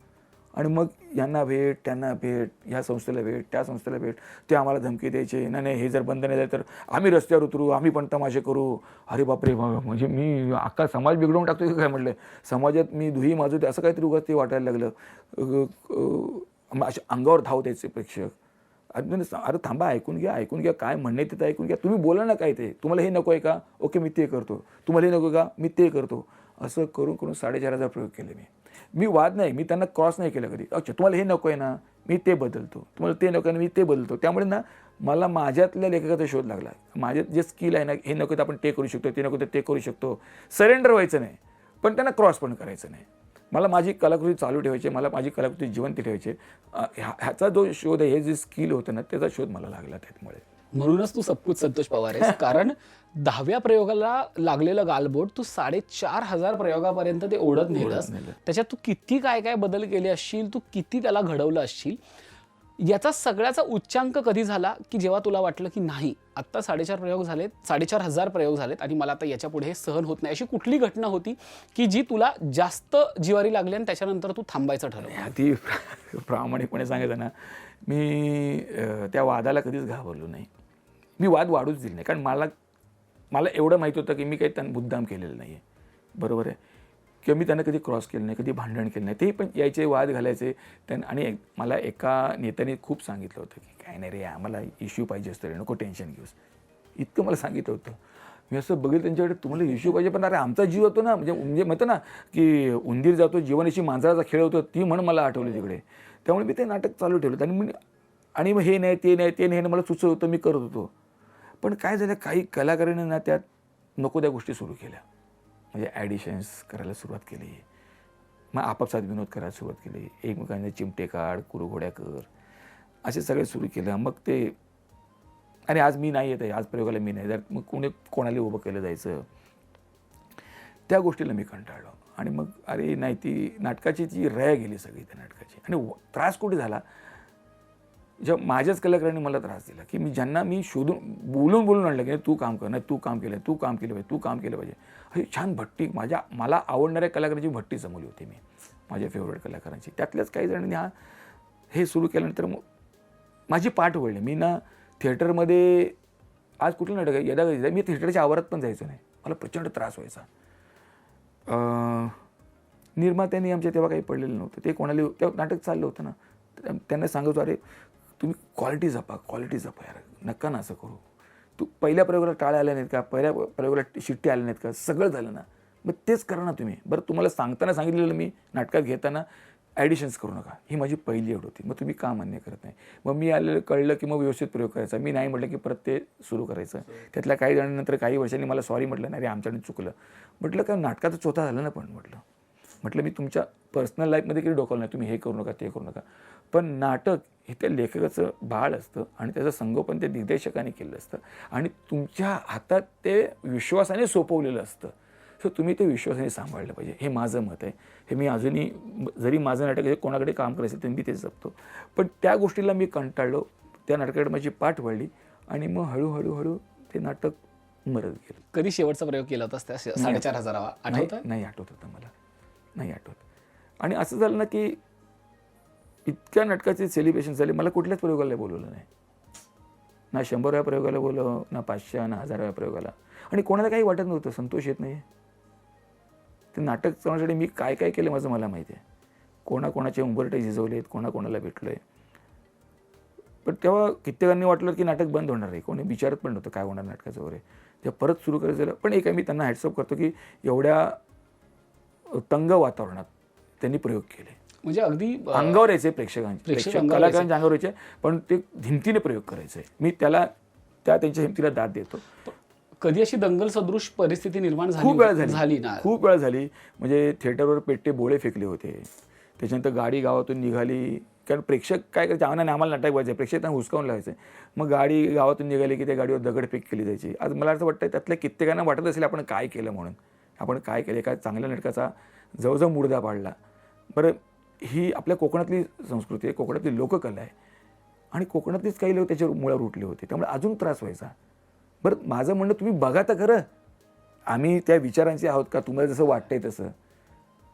आणि मग यांना भेट, त्यांना भेट, ह्या संस्थेला भेट, त्या संस्थेला भेट. ते आम्हाला धमकी द्यायचे, नाही हे जर बंद नाही झालं तर आम्ही रस्त्यावर उतरू, आम्ही पण तमाशे करू. अरे बापरे, म्हणजे मी अख्खा समाज बिघडवून टाकतो काय म्हटलं. समाजात मी दुही माजवते असं काहीतरी उगाच ते वाटायला लागलं. अशा अंगावर धाव द्यायचे प्रेक्षक. अरे थांबा, ऐकून घ्या काय म्हणणे तिथं ऐकून घ्या. तुम्ही बोला ना काय ते, तुम्हाला हे नको आहे का, ओके मी ते करतो. तुम्हाला हे नको का, मी ते करतो. असं करून 4,500 प्रयोग केले मी वाद नाही, मी त्यांना क्रॉस नाही केलं कधी. अच्छा तुम्हाला हे नको आहे ना, मी ते बदलतो. तुम्हाला ते नको आहे ना, मी ते बदलतो. त्यामुळे ना मला माझ्यातल्या लेखकाचा शोध लागला. माझ्यात जे स्किल आहे ना, हे नको तर आपण ते करू शकतो, ते नको तर ते करू शकतो. सरेंडर व्हायचं नाही, पण त्यांना क्रॉस पण करायचं नाही. मला माझी कलाकृती चालू ठेवायची, मला माझी कलाकृती जिवंत ठेवायची. ह्याचा जो शोध आहे, हे जे स्किल होतं ना, त्याचा शोध मला लागला त्यामुळे. म्हणूनच तू सबकुच संतोष पवार आहेस. कारण 10व्या प्रयोगाला लागलेलं गालबोट तू 4,500 प्रयोगापर्यंत ते ओढत नेलंस. त्याच्यात तू किती काय बदल केले असशील, तू किती त्याला घडवलं असशील. याचा सगळ्याचा उच्चांक कधी झाला की जेव्हा तुला वाटलं की नाही, आत्ता 4.5 प्रयोग झालेत, 4,500 प्रयोग झालेत आणि मला आता याच्या पुढे हे सहन होत नाही, अशी कुठली घटना होती की जी तुला जास्त जिवारी लागली आणि त्याच्यानंतर तू थांबायचं ठरवलं? अगदी प्रामाणिकपणे सांगायचं ना, मी त्या वादाला कधीच घाबरलो नाही. मी वाद वाढूच दिले नाही, कारण मला एवढं माहिती होतं की मी काही त्यांना मुद्दाम केलेलं नाही आहे, बरोबर आहे, किंवा मी त्यांना कधी क्रॉस केलं नाही, कधी भांडण केलं नाही. ते पण यायचे, वाद घालायचे आणि मला एका नेत्याने खूप सांगितलं होतं की काय नाही रे, आम्हाला इश्यू पाहिजे असतं रे, नको टेन्शन घेऊस, इतकं मला सांगितलं होतं. मी असं बघेल त्यांच्याकडे, तुम्हाला इश्यू पाहिजे, पण अरे आमचा जीव होतो ना, म्हणजे म्हणतो ना की उंदीर जातो जीवनाशी मांजराचा खेळ होतो, ती म्हण मला आठवली तिकडे. त्यामुळे मी ते नाटक चालू ठेवलं आणि मग हे नाही ते नाही ते नाही मला सुचत होतं, मी करत होतो. पण काय झालं, काही कलाकारांनी ना त्यात नको त्या गोष्टी सुरू केल्या, म्हणजे ॲडिशन्स करायला सुरुवात केली, मग आपापसात विनोद करायला सुरुवात केली, एकमेकांचे चिमटे काढ, कुरघोड्या कर, असे सगळे सुरू केलं. मग ते, आणि आज मी नाही येत आहे, आज प्रयोगाला मी नाही, जर मग कोणाला उभं केलं जायचं, त्या गोष्टीला मी कंटाळलो. आणि मग अरे नाही, ती नाटकाची जी रया गेली सगळी त्या नाटकाची. आणि त्रास कुठे झाला, जेव्हा माझ्याच कलाकारांनी मला त्रास दिला, की ज्यांना मी शोधून बोलून आणलं की तू काम कर, नाही तू काम केलं, तू काम केलं पाहिजे, तू काम केलं पाहिजे. हे छान भट्टी, मला आवडणाऱ्या कलाकारांची भट्टी जमवली होती मी, माझ्या फेवरेट कलाकारांची. त्यातल्याच काही जणांनी हे सुरू केल्यानंतर मग माझी पाठ वळली. मी ना थिएटरमध्ये, आज कुठलं नाटक आहे यदा मी थिएटरच्या आवारात पण जायचो नाही, मला प्रचंड त्रास व्हायचा. निर्मात्यांनी आमच्या तेव्हा काही पडलेलं नव्हतं, ते कोणाला तेव्हा नाटक चाललं होतं ना, त्यांना सांगतो अरे तुम्ही क्वालिटी जपा यार, नका ना असं करू. तू पहिल्या प्रयोगाला टाळ्या आल्या नाहीत का, पहिल्या प्रयोगाला शिट्टी आल्या नाहीत का, सगळं झालं ना, मग तेच करा ना तुम्ही. बरं तुम्हाला सांगितलेलं मी नाटकात घेताना ॲडिशन्स करू नका, ही माझी पहिली एवढ होती. मग तुम्ही का मान्य करत नाही? मग मी आलेलं कळलं की मग व्यवस्थित प्रयोग करायचा, मी नाही म्हटलं की परत ते सुरू करायचं. त्यातल्या काही जणांनंतर काही वर्षांनी मला सॉरी म्हटलं, नाही रे आमच्याकडून चुकलं. म्हटलं काय नाटकाचं स्वतः झालं ना, पण म्हटलं मी तुमच्या पर्सनल लाईफमध्ये काही डोकवलं नाही, तुम्ही हे करू नका ते करू नका, पण नाटक हे त्या लेखकाचं बाळ असतं आणि त्याचं संगोपन ते दिग्दर्शकाने केलं असतं आणि तुमच्या हातात ते विश्वासाने सोपवलेलं असतं. सो तुम्ही ते विश्वासाने सांभाळलं पाहिजे, हे माझं मत आहे. हे मी अजूनही, जरी माझं नाटक हे कोणाकडे काम करायचं तर मी ते जपतो, पण त्या गोष्टीला मी कंटाळलो, त्या नाटकाकडे माझी पाठ वळली आणि मग हळूहळू ते नाटक मरत गेलं. कधी शेवटचा प्रयोग केला होतास त्या 4,500 आठवतं? नाही आठवत होतं मला, नाही आठवत. आणि असं झालं ना की इतक्या नाटकाचे सेलिब्रेशन झाले, मला कुठल्याच प्रयोगाला बोलवलं नाही, ना 100व्या प्रयोगाला बोलवलं, ना 500, ना 1000व्या प्रयोगाला. आणि कोणाला काही वाटत नव्हतं, संतोष येत नाही. ते नाटक चालवण्यासाठी मी काय काय केलं माझं मला माहिती आहे, कोणाकोणाचे उंबरटे झिजवलेत, कोणाकोणाला भेटलो आहे. पण तेव्हा कित्येकांनी वाटलं की नाटक बंद होणार आहे, कोणी विचारत पण नव्हतं काय होणार नाटकाचं वगैरे, ते परत सुरू करायचं झालं. पण एक आहे, मी त्यांना हॅट्सअप करतो की एवढ्या तंग वातावरणात त्यांनी प्रयोग केले, म्हणजे अगदी अंगावर यायचे कलाकारांच्या अंगावर यायचे, पण ते हिमतीने प्रयोग करायचे. मी त्यांच्या हिमतीला दाद देतो. कधी अशी दंगल सदृश परिस्थिती निर्माण खूप वेळा झाली ना? खूप वेळा झाली. म्हणजे थिएटरवर पेट्टे बोळे फेकले होते, त्याच्यानंतर गाडी गावातून निघाली, कारण प्रेक्षक काय करायचे, आम्हाला नाटक व्हायचं, प्रेक्षक त्यांना हुसकावून लावायचं. मग गाडी गावातून निघाली की त्या गाडीवर दगडफेक केली जायची. आज मला असं वाटतं त्यातल्या कित्येकांना वाटत असेल आपण काय केलं म्हणून, आपण काय केलं, काय चांगल्या नाटकाचा जवळजवळ मुडदा पाडला. बरं, ही आपल्या कोकणातली संस्कृती आहे, कोकणातली लोककला आहे आणि कोकणातलीच काही लोक त्याच्यावर मुळावर उठले होते, त्यामुळे अजून त्रास व्हायचा. बरं, माझं म्हणणं तुम्ही बघा तर खरं, आम्ही त्या विचारांचे आहोत का, तुम्हाला जसं वाटतंय तसं?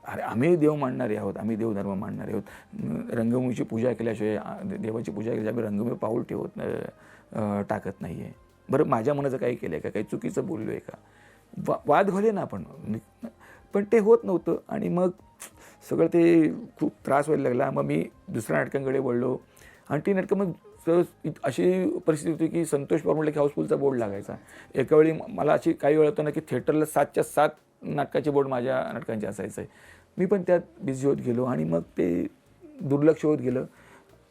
अरे आम्ही देव मानणारे आहोत, आम्ही देवधर्म मानणारे आहोत. रंगभूमीची पूजा केल्याशिवाय, देवाची पूजा केल्याशिवाय आम्ही रंगभूमी पाऊल टाकत नाही आहे. बरं, माझ्या मनाचं काही केलं आहे का, काही चुकीचं बोललो आहे का? वाद घाले ना आपण, पण ते होत नव्हतं. आणि मग सगळं ते खूप त्रास व्हायला लागला. मग मी दुसऱ्या नाटकांकडे वळलो आणि ती नाटकं मग अशी परिस्थिती होती की संतोष पवार म्हटलं की हाऊसफुलचा बोर्ड लागायचा. एका वेळी मला अशी काही वेळ होतं ना की थिएटरला 7च्या 7 नाटकाचे बोर्ड माझ्या नाटकांचे असायचं आहे. मी पण त्यात बिझी होत गेलो आणि मग ते दुर्लक्ष होत गेलं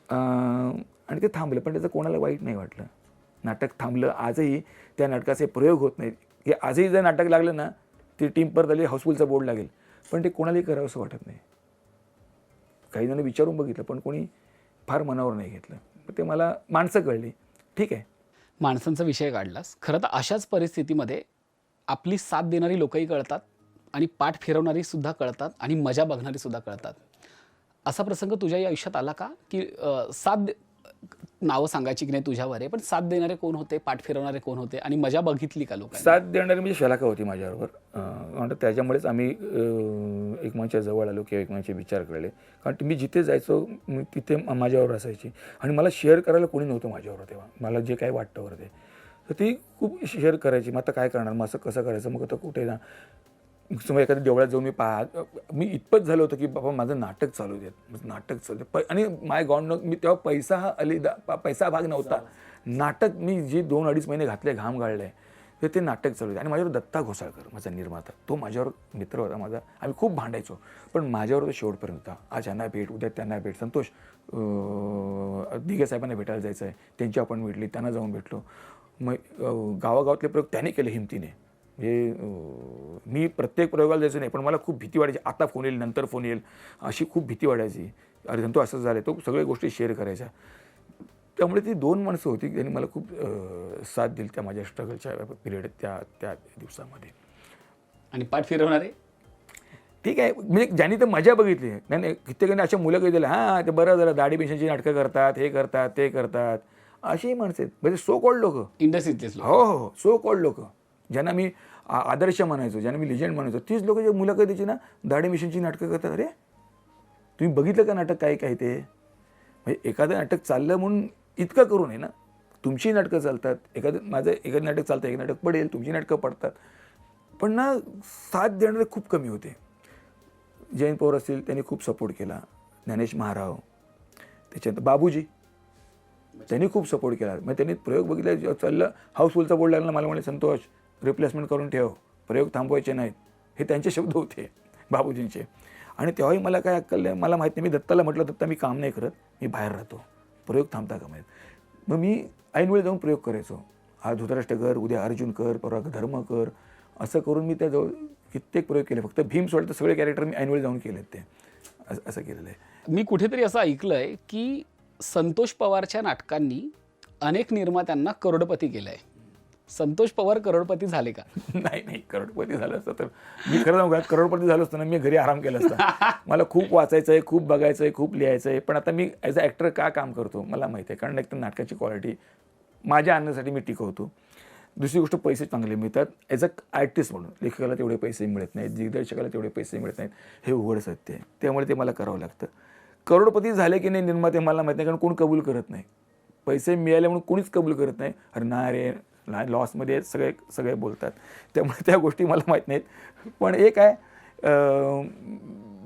आणि ते थांबलं. पण त्याचं कोणाला वाईट नाही वाटलं, नाटक थांबलं. आजही त्या नाटकाचे प्रयोग होत नाहीत, की आजही जर नाटक लागलं ना, ती टीम परत आली, हाऊसफुलचा बोर्ड लागेल, पण ते कोणालाही करावं असं वाटत नाही. काही जण विचारून बघितलं पण कोणी फार मनावर नाही घेतलं. ते मला माणसं कळली, ठीक आहे. माणसांचा विषय काढलास. खरं तर अशाच परिस्थितीमध्ये आपली साथ देणारी लोकही कळतात आणि पाठ फिरवणारी सुद्धा कळतात आणि मजा बघणारी सुद्धा कळतात. असा प्रसंग तुझ्याही आयुष्यात आला का की साथ नावं सांगायची की नाही तुझ्यावर आहे, पण साथ देणारे कोण होते, पाठ फिरवणारे कोण होते आणि मजा बघितली का लोकांनी? साथ देणारी म्हणजे शलाका होती माझ्याबरोबर. कारण त्याच्यामुळेच आम्ही एकमेकांच्या जवळ आलो किंवा एकमेकांचे विचार कळले. कारण मी जिथे जायचो तिथे माझ्यावर असायची आणि मला शेअर करायला कोणी नव्हतं माझ्यावर तेव्हा. मला जे काही वाटतं वगैरे तर ती खूप शेअर करायची. मग आता काय करणार, मग असं कसं करायचं, मग आता कुठे ना समजा एखाद्या देवळात जाऊन मी इतपत झालं होतं की बाबा माझं नाटक चालू देत, माझं नाटक चालू दे. आणि माय गॉड मी तेव्हा पैसा हा पैसा भाग नव्हता. नाटक मी जे 2-2.5 महिने घातले, घाम गाळले, तर ते नाटक चालू दे. आणि माझ्यावर दत्ता घोसाळकर माझा निर्माता, तो माझ्यावर मित्र होता माझा. आम्ही खूप भांडायचो, पण माझ्यावर तो शेवटपर्यंत होता. आज यांना भेट, उद्या त्यांना भेट. संतोष दिघे साहेबांना भेटायला जायचं आहे, त्यांची आपण भेटली, त्यांना जाऊन भेटलो. मग गावागावातले प्रयोग त्याने केले हिमतीने. म्हणजे मी प्रत्येक प्रयोगाला जायचं नाही, पण मला खूप भीती वाटायची. आता फोन येईल, नंतर फोन येईल, अशी खूप भीती वाटायची. अरे संतो असं झालं, तो सगळ्या गोष्टी शेअर करायच्या. त्यामुळे ती 2 माणसं होती ज्यांनी मला खूप साथ दिली त्या माझ्या स्ट्रगलच्या पिरियड त्या दिवसामध्ये. आणि पाठ फिरवणारे? ठीक आहे, म्हणजे ज्यांनी तर मजा बघितली. नाही कित्येकांनी अशा मुलं काही दिलं, हां ते बरं झालं दाढी मिशनची नाटकं करतात, हे करतात ते करतात, अशीही माणसं आहेत. म्हणजे सो कॉल्ड लोक, इंडस्ट्रीतलेच लोक. हो हो सो कॉल्ड लोक, ज्यांना मी आदर्श म्हणायचो, ज्यांना मी लिजेंड म्हणायचो, तीच लोक जे मुलाखत द्यायची ना, दाढी मिशनची नाटकं करतात. अरे तुम्ही बघितलं का नाटक काय काय ते? म्हणजे एखादं नाटक चाललं म्हणून इतकं करू नये ना. तुमची नाटकं चालतात, एखादं नाटक चालतं, एक नाटक पडेल, तुमची नाटकं पडतात, पण ना साथ देणारे खूप कमी होते. जयंत पवार असतील, त्यांनी खूप सपोर्ट केला. ज्ञानेश महाराव, त्याच्यानंतर बाबूजी, त्यांनी खूप सपोर्ट केला. मग त्यांनी प्रयोग बघितला, चाललं हाऊसफुलचा बोर्ड लागला, मला म्हणे संतोष रिप्लेसमेंट करून ठेव, प्रयोग थांबवायचे नाहीत. हे त्यांचे शब्द होते बाबूजींचे. आणि तेव्हाही मला काय अक्कल नाही, मला माहीत नाही. मी दत्ताला म्हटलं, दत्ता मी काम नाही करत, मी बाहेर राहतो, प्रयोग थांबता का माहीत. मग मी ऐनवेळी जाऊन प्रयोग करायचो. आज धृतराष्ट्र कर, उद्या अर्जुन कर, परवा धर्म कर, असं करून मी त्याजवळ कित्येक प्रयोग केले. फक्त भीम सोडलं सगळे कॅरेक्टर मी ऐनवेळी जाऊन केलेत ते, असं केलेलं आहे. मी कुठेतरी असं ऐकलंय की संतोष पवारच्या नाटकांनी अनेक निर्मात्यांना करोडपती केलंय. संतोष पवार करोडपती झाले का? नाही करोडपती झालं असतं तर मी खरं सांगू का, करोडपती झालो असतं ना, मी घरी आराम केला असता. मला खूप वाचायचं आहे, खूप बघायचं आहे, खूप लिहायचं आहे. पण आता मी ॲज अ ॲक्टर का काम करतो मला माहिती आहे. कारण एक तर नाटकाची क्वालिटी माझ्या आणण्यासाठी मी टिकवतो. दुसरी गोष्ट पैसे चांगले मिळतात. ॲज अ आर्टिस्ट म्हणून लेखकाला तेवढे पैसे मिळत नाहीत, दिग्दर्शकाला तेवढे पैसे मिळत नाहीत, हे उघड सत्य आहे. त्यामुळे ते मला करावं लागतं. करोडपती झाले की नाही निर्माते मला माहीत नाही, कारण कोण कबूल करत नाही. पैसे मिळाले म्हणून कोणीच कबूल करत नाही. अरे नाही रे, लॉसमध्ये सगळे बोलतात. त्यामुळे त्या गोष्टी मला माहीत नाहीत. पण एक आहे,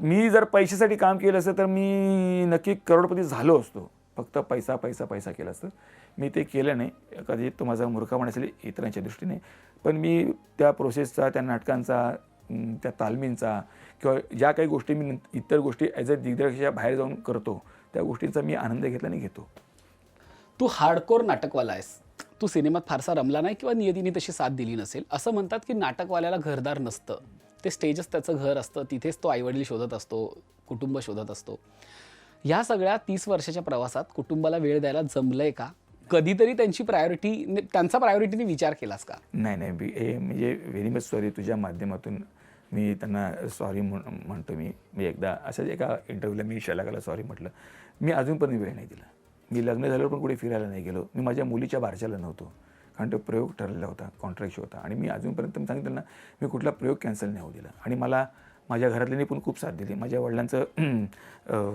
मी जर पैशासाठी काम केलं असतं तर मी नक्की करोडपती झालो असतो. फक्त पैसा पैसा पैसा केला असतं. मी ते केलं नाही. कधी तो माझा मूर्खपणा असेल इतरांच्या दृष्टीने, पण मी त्या प्रोसेसचा, त्या नाटकांचा, त्या तालमींचा किंवा ज्या काही गोष्टी मी इतर गोष्टी ॲज अ दिग्दर्शकाच्या बाहेर जाऊन करतो, त्या गोष्टींचा मी आनंद घेतला आणि घेतो. तू हार्डकोर नाटकवाला आहेस. तू सिनेमात फारसा रमला नाही किंवा नियतीने तशी साथ दिली नसेल. असं म्हणतात की नाटकवाल्याला घरदार नसतं, ते स्टेजच त्याचं घर असतं, तिथेच तो आईवडील शोधत असतो, कुटुंब शोधत असतो. ह्या सगळ्या 30 वर्षाच्या प्रवासात कुटुंबाला वेळ द्यायला जमलंय का? कधीतरी त्यांचा प्रायोरिटीने विचार केलास का? नाही म्हणजे व्हेरी मच सॉरी. तुझ्या माध्यमातून मी त्यांना सॉरी म्हणतो. मी एकदा अशाच एका इंटरव्ह्यूला मी शलाकाला सॉरी म्हटलं. मी अजूनपर्यंत वेळ नाही दिला. मी लग्न झाल्यावर पण कुठे फिरायला नाही गेलो. मी माझ्या मुलीच्या बारशाला नव्हतो, कारण तो प्रयोग ठरलेला होता, कॉन्ट्रॅक्ट होता. आणि मी अजूनपर्यंत सांगितलं ना, मी कुठला प्रयोग कॅन्सल नाही होऊ दिला. आणि मला माझ्या घरातल्यांनी पण खूप साथ दिली. माझ्या वडिलांचं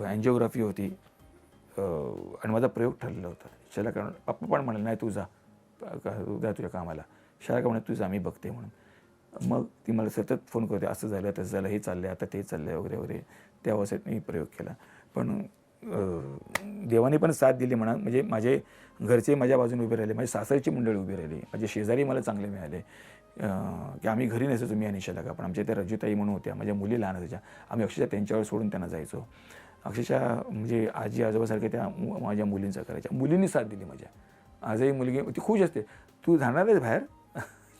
अँजिओग्राफी होती आणि माझा प्रयोग ठरलेला होता. शलाका पप्पा पण म्हणाले नाही तू जा तुझ्या कामाला. शलाका म्हणत तू जा, मी बघते म्हणून. मग ती मला सतत फोन करते, असं झालं तसं झालं, हे चाललं आता ते चाललं वगैरे वगैरे. त्या अवस्थेत मी प्रयोग केला. पण देवाने पण साथ दिली म्हणा. म्हणजे माझे घरचे माझ्या बाजूने उभे राहिले, माझी सासरची मंडळी उभी राहिली, माझे शेजारी मला चांगले मिळाले. की आम्ही घरी नसायचो मी आणि शलाका, पण आमच्या त्या रजूताई म्हणून होत्या, माझ्या मुली लहान होत्या. आम्ही अक्षरशः त्यांच्यावर सोडून त्यांना जायचो. अक्षरशः म्हणजे आजी आजोबासारखे त्या माझ्या मुलींचा करायच्या. मुलींनी साथ दिली माझ्या. आजही मुलगी ती खुश असते, तू जाणार आहेस बाहेर,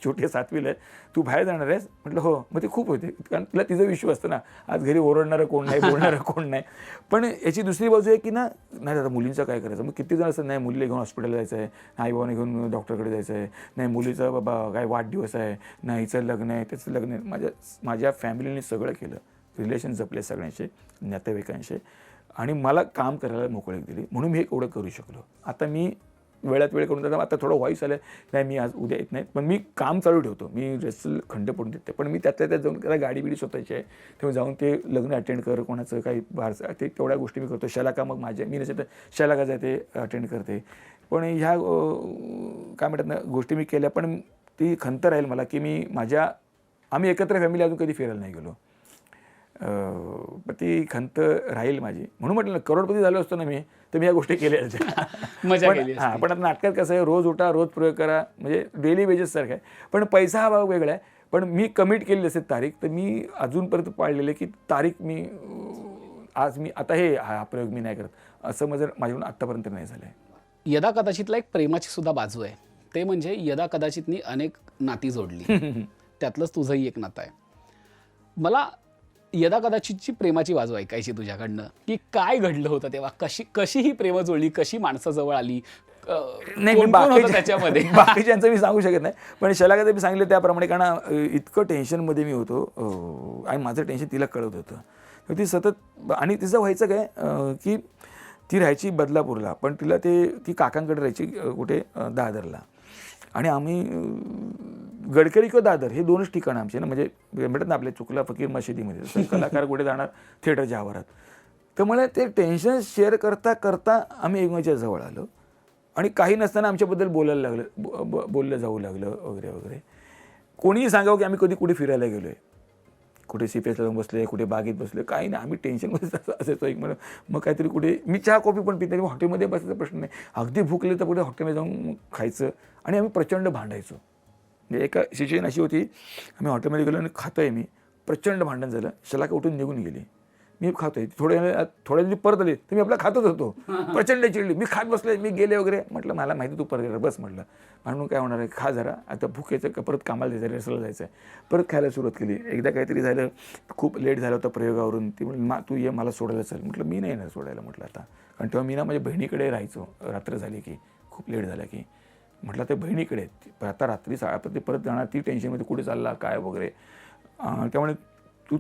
छोटे 7वीला आहे, तू बाहेर जाणार आहेस म्हटलं हो. मग ते खूप होते, कारण तिला तिचा विश्वास असतं ना, आज घरी ओरडणारं कोण नाही, बोलणारं कोण नाही. पण याची दुसरी बाजू आहे की ना, नाही दादा मुलींचं काय करायचं. मग किती जण असतं, नाही मुलीला घेऊन हॉस्पिटलला जायचं आहे, आई बाबाने घेऊन डॉक्टरकडे जायचं आहे, नाही मुलीचं बाबा काय वाढदिवस आहे, नाही हिचं लग्न आहे, त्याचं लग्न आहे. माझ्या फॅमिलीने सगळं केलं, रिलेशन जपले सगळ्यांचे, नातेवाईकांचे. आणि मला काम करायला मोकळीक दिली, म्हणून मी हे एवढं करू शकलो. आता मी वेळात वेळ करून जाता, आता थोडं व्हॉईस आलं नाही, मी आज उद्या येत नाही, पण मी काम चालू ठेवतो. मी रेसल खंड पडून देते, पण मी त्यातल्या त्यात जाऊन गाडी बिडी स्वतःची आहे तेव्हा जाऊन ते लग्न अटेंड कर, कोणाचं काही बाहेरचं ते तेवढ्या गोष्टी मी करतो. शलाका मग माझ्या मी नसेल तर शलाका जाते अटेंड करते. पण ह्या काय म्हणतात ना गोष्टी मी केल्या, पण ती खंत राहील मला की मी आम्ही एकत्र फॅमिली अजून कधी फिरायला नाही गेलो. पण ती खंत राहील माझी. म्हणून म्हटलं ना, करोडपती झालो असतो ना मी, तर मी ह्या गोष्टी केल्या असत्या. मजा केली हां, पण आता नाटकात कसं आहे, रोज उठा रोज प्रयोग करा, म्हणजे डेली वेजेस सारखं आहे. पण पैसा हा भाग वेगळा आहे. पण मी कमिट केलेली असेल तारीख, तर मी अजूनपर्यंत पाळलेले की तारीख मी आज मी आता हा प्रयोग मी नाही करत, असं माझ्याकडून आत्तापर्यंत नाही झालं आहे. यदा कदाचितला एक प्रेमाची सुद्धा बाजू आहे, ते म्हणजे यदा कदाचितनी अनेक नाती जोडली, त्यातलंच तुझंही एक नातं आहे. मला यदा कदाचितची प्रेमाची बाजू ऐकायची तुझ्याकडनं, की काय घडलं होतं तेव्हा, कशी ही प्रेम जोडली, कशी माणसं जवळ आली, नाही, कोण कोण होतं त्याच्यामध्ये? बाकीच्यांचं मी सांगू शकत नाही, पण शलाका मी सांगितलं त्याप्रमाणे, कारण इतकं टेन्शनमध्ये मी होतो आणि माझं टेन्शन तिला कळत होतं. तर ती सतत, आणि तिचं व्हायचं काय की ती राहायची बदलापूरला, पण ती काकांकडे राहायची कुठे दादरला. आणि आम्ही गडकरी किंवा दादर हे दोनच ठिकाणं आमचे ना, म्हणजे म्हणतात ना आपले चुकला फकीर मशिदीमध्ये, तसं कलाकार कुठे जाणार थिएटरच्या आवारात. तर मला ते टेन्शन शेअर करता करता आम्ही एकमेकांच्या जवळ आलो, आणि काही नसताना आमच्याबद्दल बोलायला लागलं, बोललं जाऊ लागलं वगैरे वगैरे. कोणीही सांगावं की आम्ही कधी कुठे फिरायला गेलो आहे, कुठे सीपेसला जाऊन बसले, कुठे बागेत बसले, काही नाही, आम्ही टेन्शनमध्ये असायचो. एक मग काहीतरी कुठे मी चहा कॉफी पण पिते, हॉटेलमध्ये बसायचा प्रश्न नाही, अगदी भूक लागली तर कुठे हॉटेलमध्ये जाऊन खायचं. आणि आम्ही प्रचंड भांडायचो. म्हणजे एका सिच्युएशन अशी होती, आम्ही हॉटेलमध्ये गेलो आणि खातो आहे, मी प्रचंड भांडण झालं, शलाका उठून निघून गेली, मी खातोय, थोड्या दिवशी परत आले तर मी आपला खातच होतो, प्रचंड चिडली, मी खात बसले, मी गेले वगैरे. म्हटलं मला माहिती तू परत बस, म्हटलं म्हणून काय होणार आहे, खा जरा, आता भूक यायचं का, परत कामाला जायचं, रेसला जायचं आहे. परत खायला सुरुवात केली. एकदा काहीतरी झालं, खूप लेट झालं होतं प्रयोगावरून, ती म्हटलं तू ये मला सोडायला चल. म्हटलं मी नाही येणार सोडायला, म्हटलं आता, कारण तेव्हा मी ना माझ्या बहिणीकडे राहायचो, रात्र झाली की खूप लेट झाला की, म्हटलं ते बहिणीकडे आता रात्री ते परत जाणार, ती टेन्शनमध्ये कुठे चालला काय वगैरे. त्यामुळे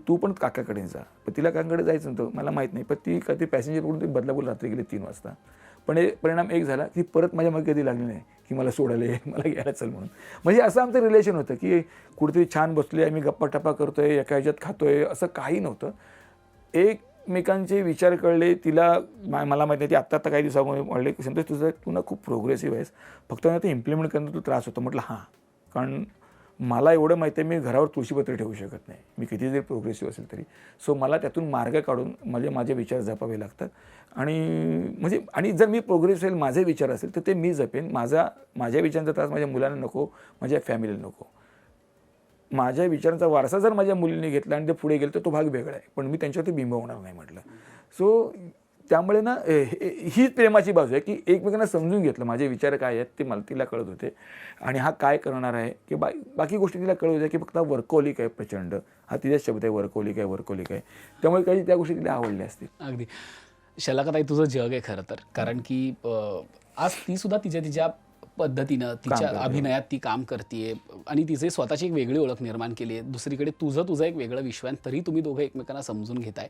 तू पण काकाकडे जा. पण तिला काकाकडे जायचं नव्हतं, मला माहीत नाही, पण ती कधी पॅसेंजर पकडून ती बदलापूर रात्री गेली 3 वाजता. पण हे परिणाम एक झाला की परत माझ्या मागे कधी लागली नाही की मला सोडायला ये, मला घ्यायला चल म्हणून. म्हणजे असं आमचं रिलेशन होतं की कुठेतरी छान बसले, आम्ही गप्पा टप्पा करतोय, एका ह्याच्यात खातोय, असं काही नव्हतं. एकमेकांचे विचार कळले. तिला मला माहिती आहे, ती आत्ता काही दिवसामध्ये म्हणले की संतोष तू ना खूप प्रोग्रेसिव्ह आहेस, फक्त ना ते इम्प्लिमेंट करणं तो त्रास होतो. म्हटलं हां, कारण मला एवढं माहिती आहे मी घरावर तुळशीपत्र ठेवू शकत नाही, मी किती जरी प्रोग्रेसिव्ह असेल तरी. सो मला त्यातून मार्ग काढून माझे विचार जपावे लागतात. आणि जर मी प्रोग्रेसिव्ह असेल, माझे विचार असेल तर ते मी जपेन. माझ्या विचारांचा त्रास माझ्या मुलांना नको, माझ्या फॅमिलीला नको. माझ्या विचारांचा वारसा जर माझ्या मुलीने घेतला आणि ते पुढे गेलं तर तो भाग वेगळा आहे, पण मी त्यांच्यावरती बिंबवणार नाही म्हटलं. सो त्यामुळे ना हीच प्रेमाची बाजू आहे की एकमेकांना समजून घेतलं, माझे विचार काय आहेत ते मला तिला कळत होते, आणि हा काय करणार आहे की बाकी गोष्टी तिला कळत होत्या की फक्त वर्कहोलिक आहे प्रचंड, हा तिचाच शब्द आहे, वर्कहोलिक आहे. त्यामुळे काही त्या गोष्टी तिला आवडल्या असतील. अगदी. शलाकाताई तुझं जग आहे खरं तर, कारण की आज ती सुद्धा तिच्या पद्धतीनं तिच्या अभिनयात ती काम करते आणि तिचे स्वतःची एक वेगळी ओळख निर्माण केली आहे. दुसरीकडे तुझं एक वेगळं विश्व आहे, तरी तुम्ही दोघं एकमेकांना समजून घेताय.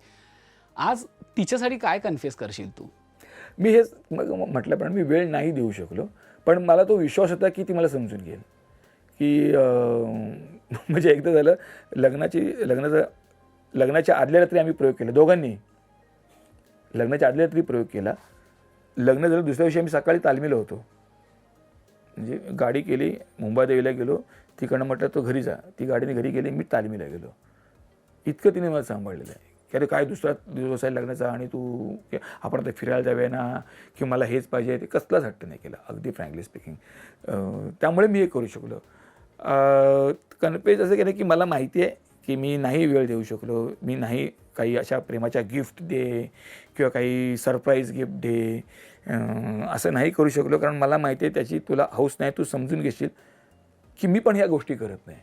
आज तिच्यासाठी काय कन्फेस करशील तू? मी हेच म्हटल्याप्रमाणे मी वेळ नाही देऊ शकलो, पण मला तो विश्वास होता की ती मला समजून घेईल. की म्हणजे एकदा झालं, लग्नाच्या आदल्या रात्री आम्ही प्रयोग केला दोघांनी. लग्नाच्या आदल्या रात्री प्रयोग केला. लग्न झालं दुसऱ्या दिवशी आम्ही सकाळी तालमीला होतो. म्हणजे गाडी केली, मुंबादेवीला गेलो, तिकडनं म्हटलं तो घरी जा, ती गाडीने घरी गेली, मी तालमीला गेलो. इतकं तिने मला सांभाळलेलं आहे की अरे काय दुसरा दिवस आहे लग्नाचा आणि तू आपण आता फिरायला जाऊया ना, की मला हेच पाहिजे, ते कसलाच हट्ट नाही केला, अगदी फ्रँकली स्पीकिंग. त्यामुळे मी हे करू शकलो. कन्फेस असं केलं की मला माहिती आहे की मी नाही वेळ देऊ शकलो, मी नाही काही अशा प्रेमाच्या गिफ्ट दे किंवा काही सरप्राईज गिफ्ट दे, असं नाही करू शकलो, कारण मला माहिती आहे त्याची तुला हौस नाही, तू समजून घेशील की मी पण ह्या गोष्टी करत नाही,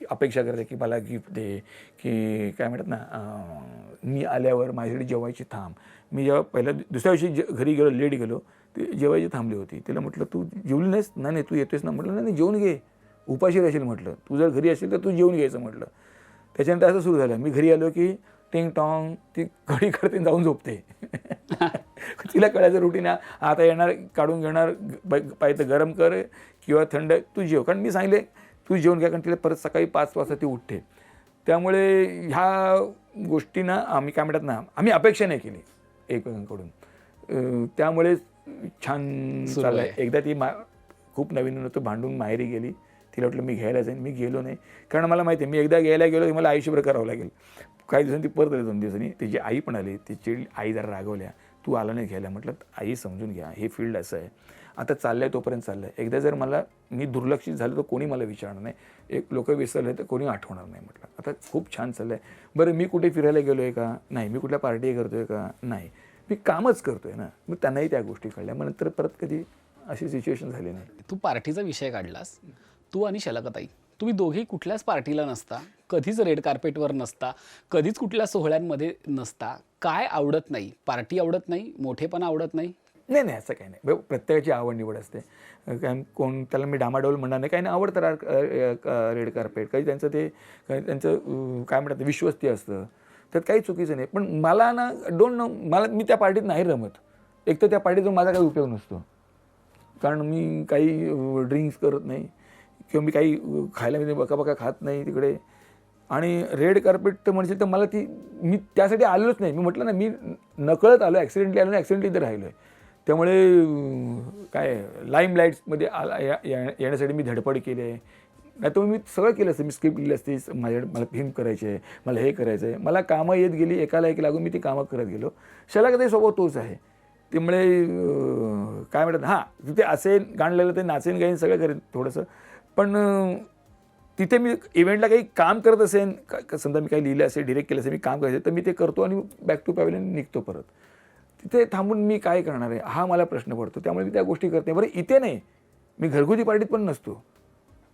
अपेक्षा करते की मला गिफ्ट दे, की काय म्हणतात ना, मी आल्यावर माझ्याकडे जेवायची थांब. मी जेव्हा दुसऱ्या दिवशी घरी गेलो, लेट गेलो, ते जेवायची थांबली होती. तिला म्हटलं तू जेवली नाहीस? नाही तू येतोयस ना. म्हटलं नाही जेवून घे, उपाशी राहशील म्हटलं, तू जर घरी असेल तर तू जेवून घ्यायचं म्हटलं. त्याच्यानंतर असं सुरू झालं, मी घरी आलो की टिंग टॉंग ती घडी काढते जाऊन झोपते. तिला कळायचं रुटीन आता येणार, काढून घेणार, पाहिजे तर गरम कर किंवा थंड तू जेव. कारण मी सांगितले तू जेवण घ्या, कारण तिला परत सकाळी 5 वाजता ती उठते. त्यामुळे ह्या गोष्टींना आम्ही काय म्हणतात ना, आम्ही अपेक्षा नाही केली एकमेकांकडून. त्यामुळे छान चाललं आहे. एकदा ती खूप नवीन होतं, भांडून माहेरी गेली. तिला वाटलं मी घ्यायला जाईन, मी गेलो नाही. कारण मला माहिती आहे मी एकदा घ्यायला गेलो की मला आयुष्यभर करावं लागेल. काही दिवसांनी ती परत आली, 2 दिवसांनी. तिची आई पण आली. तिची आई जरा रागवल्या, तू आला नाही घ्यायला. म्हटलं आई समजून घ्या, हे फील्ड असं आहे, आता चाललंय तोपर्यंत चाललंय. एकदा जर मी दुर्लक्षित झालं तर कोणी मला विचारणार नाही, एक लोक विसरले तर कोणी आठवणार नाही. म्हटलं आता खूप छान चाललंय. बरं मी कुठे फिरायला गेलो आहे का? नाही. मी कुठल्या पार्टी करतोय का? नाही. मी कामच करतोय ना. मग त्यांनाही त्या गोष्टी कळल्या. मग नंतर परत कधी अशी सिच्युएशन झाली नाही. तू पार्टीचा विषय काढलास. तू आणि शलाकाताई तुम्ही दोघेही कुठल्याच पार्टीला नसता, कधीच रेड कार्पेटवर नसता, कधीच कुठल्या सोहळ्यांमध्ये नसता. काय आवडत नाही? पार्टी आवडत नाही, मोठेपणा आवडत नाही? नाही नाही, असं काही नाही. प्रत्येकाची आवड निवड असते. कारण कोण त्याला मी डामाडोल म्हणणार नाही. काही नाही, आवडतं रेड कार्पेट. काही त्यांचं ते त्यांचं काय म्हणतात विश्वस्ती असतं, त्यात काही चुकीचं नाही. पण मला ना मी त्या पार्टीत नाही रमत. एक तर त्या पार्टीतून माझा काही उपयोग नसतो, कारण मी काही ड्रिंक्स करत नाही किंवा मी काही खायला मी बका खात नाही तिकडे. आणि रेड कार्पेट तर म्हणशील तर मला मी त्यासाठी आलोच नाही. मी म्हटलं ना, मी नकळत आलो, ॲक्सिडेंटली आलो आणि ॲक्सिडेंटली इथे राहिलो आहे. त्यामुळे काय लाईम लाईट्समध्ये येण्यासाठी मी धडपड केली आहे. नाही तर मी सगळं केलं असतं. मी स्क्रिप्ट लिहिली असती, मला फिल्म करायची आहे, मला हे करायचं आहे. मला कामं येत गेली, एकाला एक लागून मी ती कामं करत गेलो. शलाकाताई स्वभाव तोच आहे. त्यामुळे काय म्हणतात, हां तिथे असेल गाणलेलं ते नाचेन गाईन सगळं करेन थोडंसं. पण तिथे मी इव्हेंटला काही काम करत असेल, समजा मी काही लिहिलं असेल, डिरेक्ट केलं असेल, मी काम करायचं तर मी ते करतो आणि बॅक टू पॅव्हलियन निघतो परत. तिथे थांबून मी काय करणार आहे हा मला प्रश्न पडतो. त्यामुळे मी त्या गोष्टी करते. बरं इथे नाही, मी घरगुती पार्टीत पण नसतो.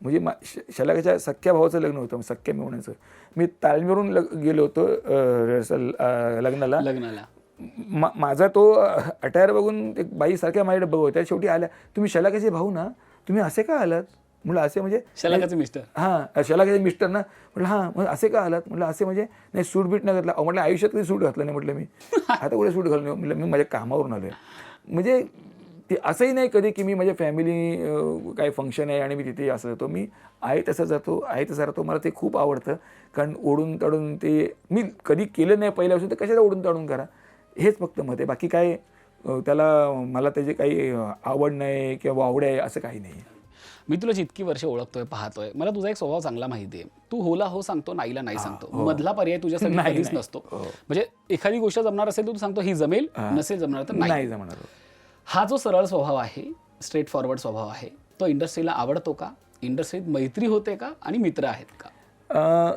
म्हणजे शलाकाच्या सख्ख्या भावाचं लग्न होतं, सख्ख्या मेवण्याचं. मी तालमीवरून गेलो होतो रिहर्सल लग्नाला. माझा तो अटायर बघून एक बाईसारख्या माझ्याकडे बघत त्या शेवटी आल्या, तुम्ही शलाकाचे भाऊ ना, तुम्ही असे का आलात? म्हटलं असे म्हणजे शलाकाचे मिस्टर. हां, शलाकाचे मिस्टर ना. म्हटलं हां, मग असे का आलात? म्हटलं असे म्हणजे नाही सूट बीट नाही घातला. म्हटलं आयुष्यात कधी सूट घातलं नाही. म्हटलं मी आता कुठे सूट घालून म्हटलं मी माझ्या कामावरून आलो आहे. म्हणजे ते असंही नाही कधी की मी माझ्या फॅमिली काही फंक्शन आहे आणि मी तिथे असं जातो. मी आहे तसं जातो, आहे तसं राहतो. मला ते खूप आवडतं. कारण ओढून ताडून ते मी कधी केलं नाही पहिल्या वर्षी, तर कशाला ओढून ताडून करा, हेच फक्त मत आहे. बाकी काय त्याला मला त्याची काही आवड नाही किंवा आवड आहे असं काही नाही. मी तुला जितकी वर्ष ओळखतोय, पाहतोय, मला तुझा एक स्वभाव चांगला माहिती आहे. तू होला हो सांगतो, नाहीला नाही सांगतो. मधला पर्याय तुझ्यासाठी कधीच नसतो. म्हणजे एखादी गोष्ट जमणार असेल तर तू सांगतो ही जमेल, नसेल जमणार तर नाही जमणार. हा जो सरळ स्वभाव आहे, स्ट्रेट फॉरवर्ड स्वभाव आहे, तो इंडस्ट्रीला आवडतो का? इंडस्ट्रीत मैत्री होते का आणि मित्र आहेत का?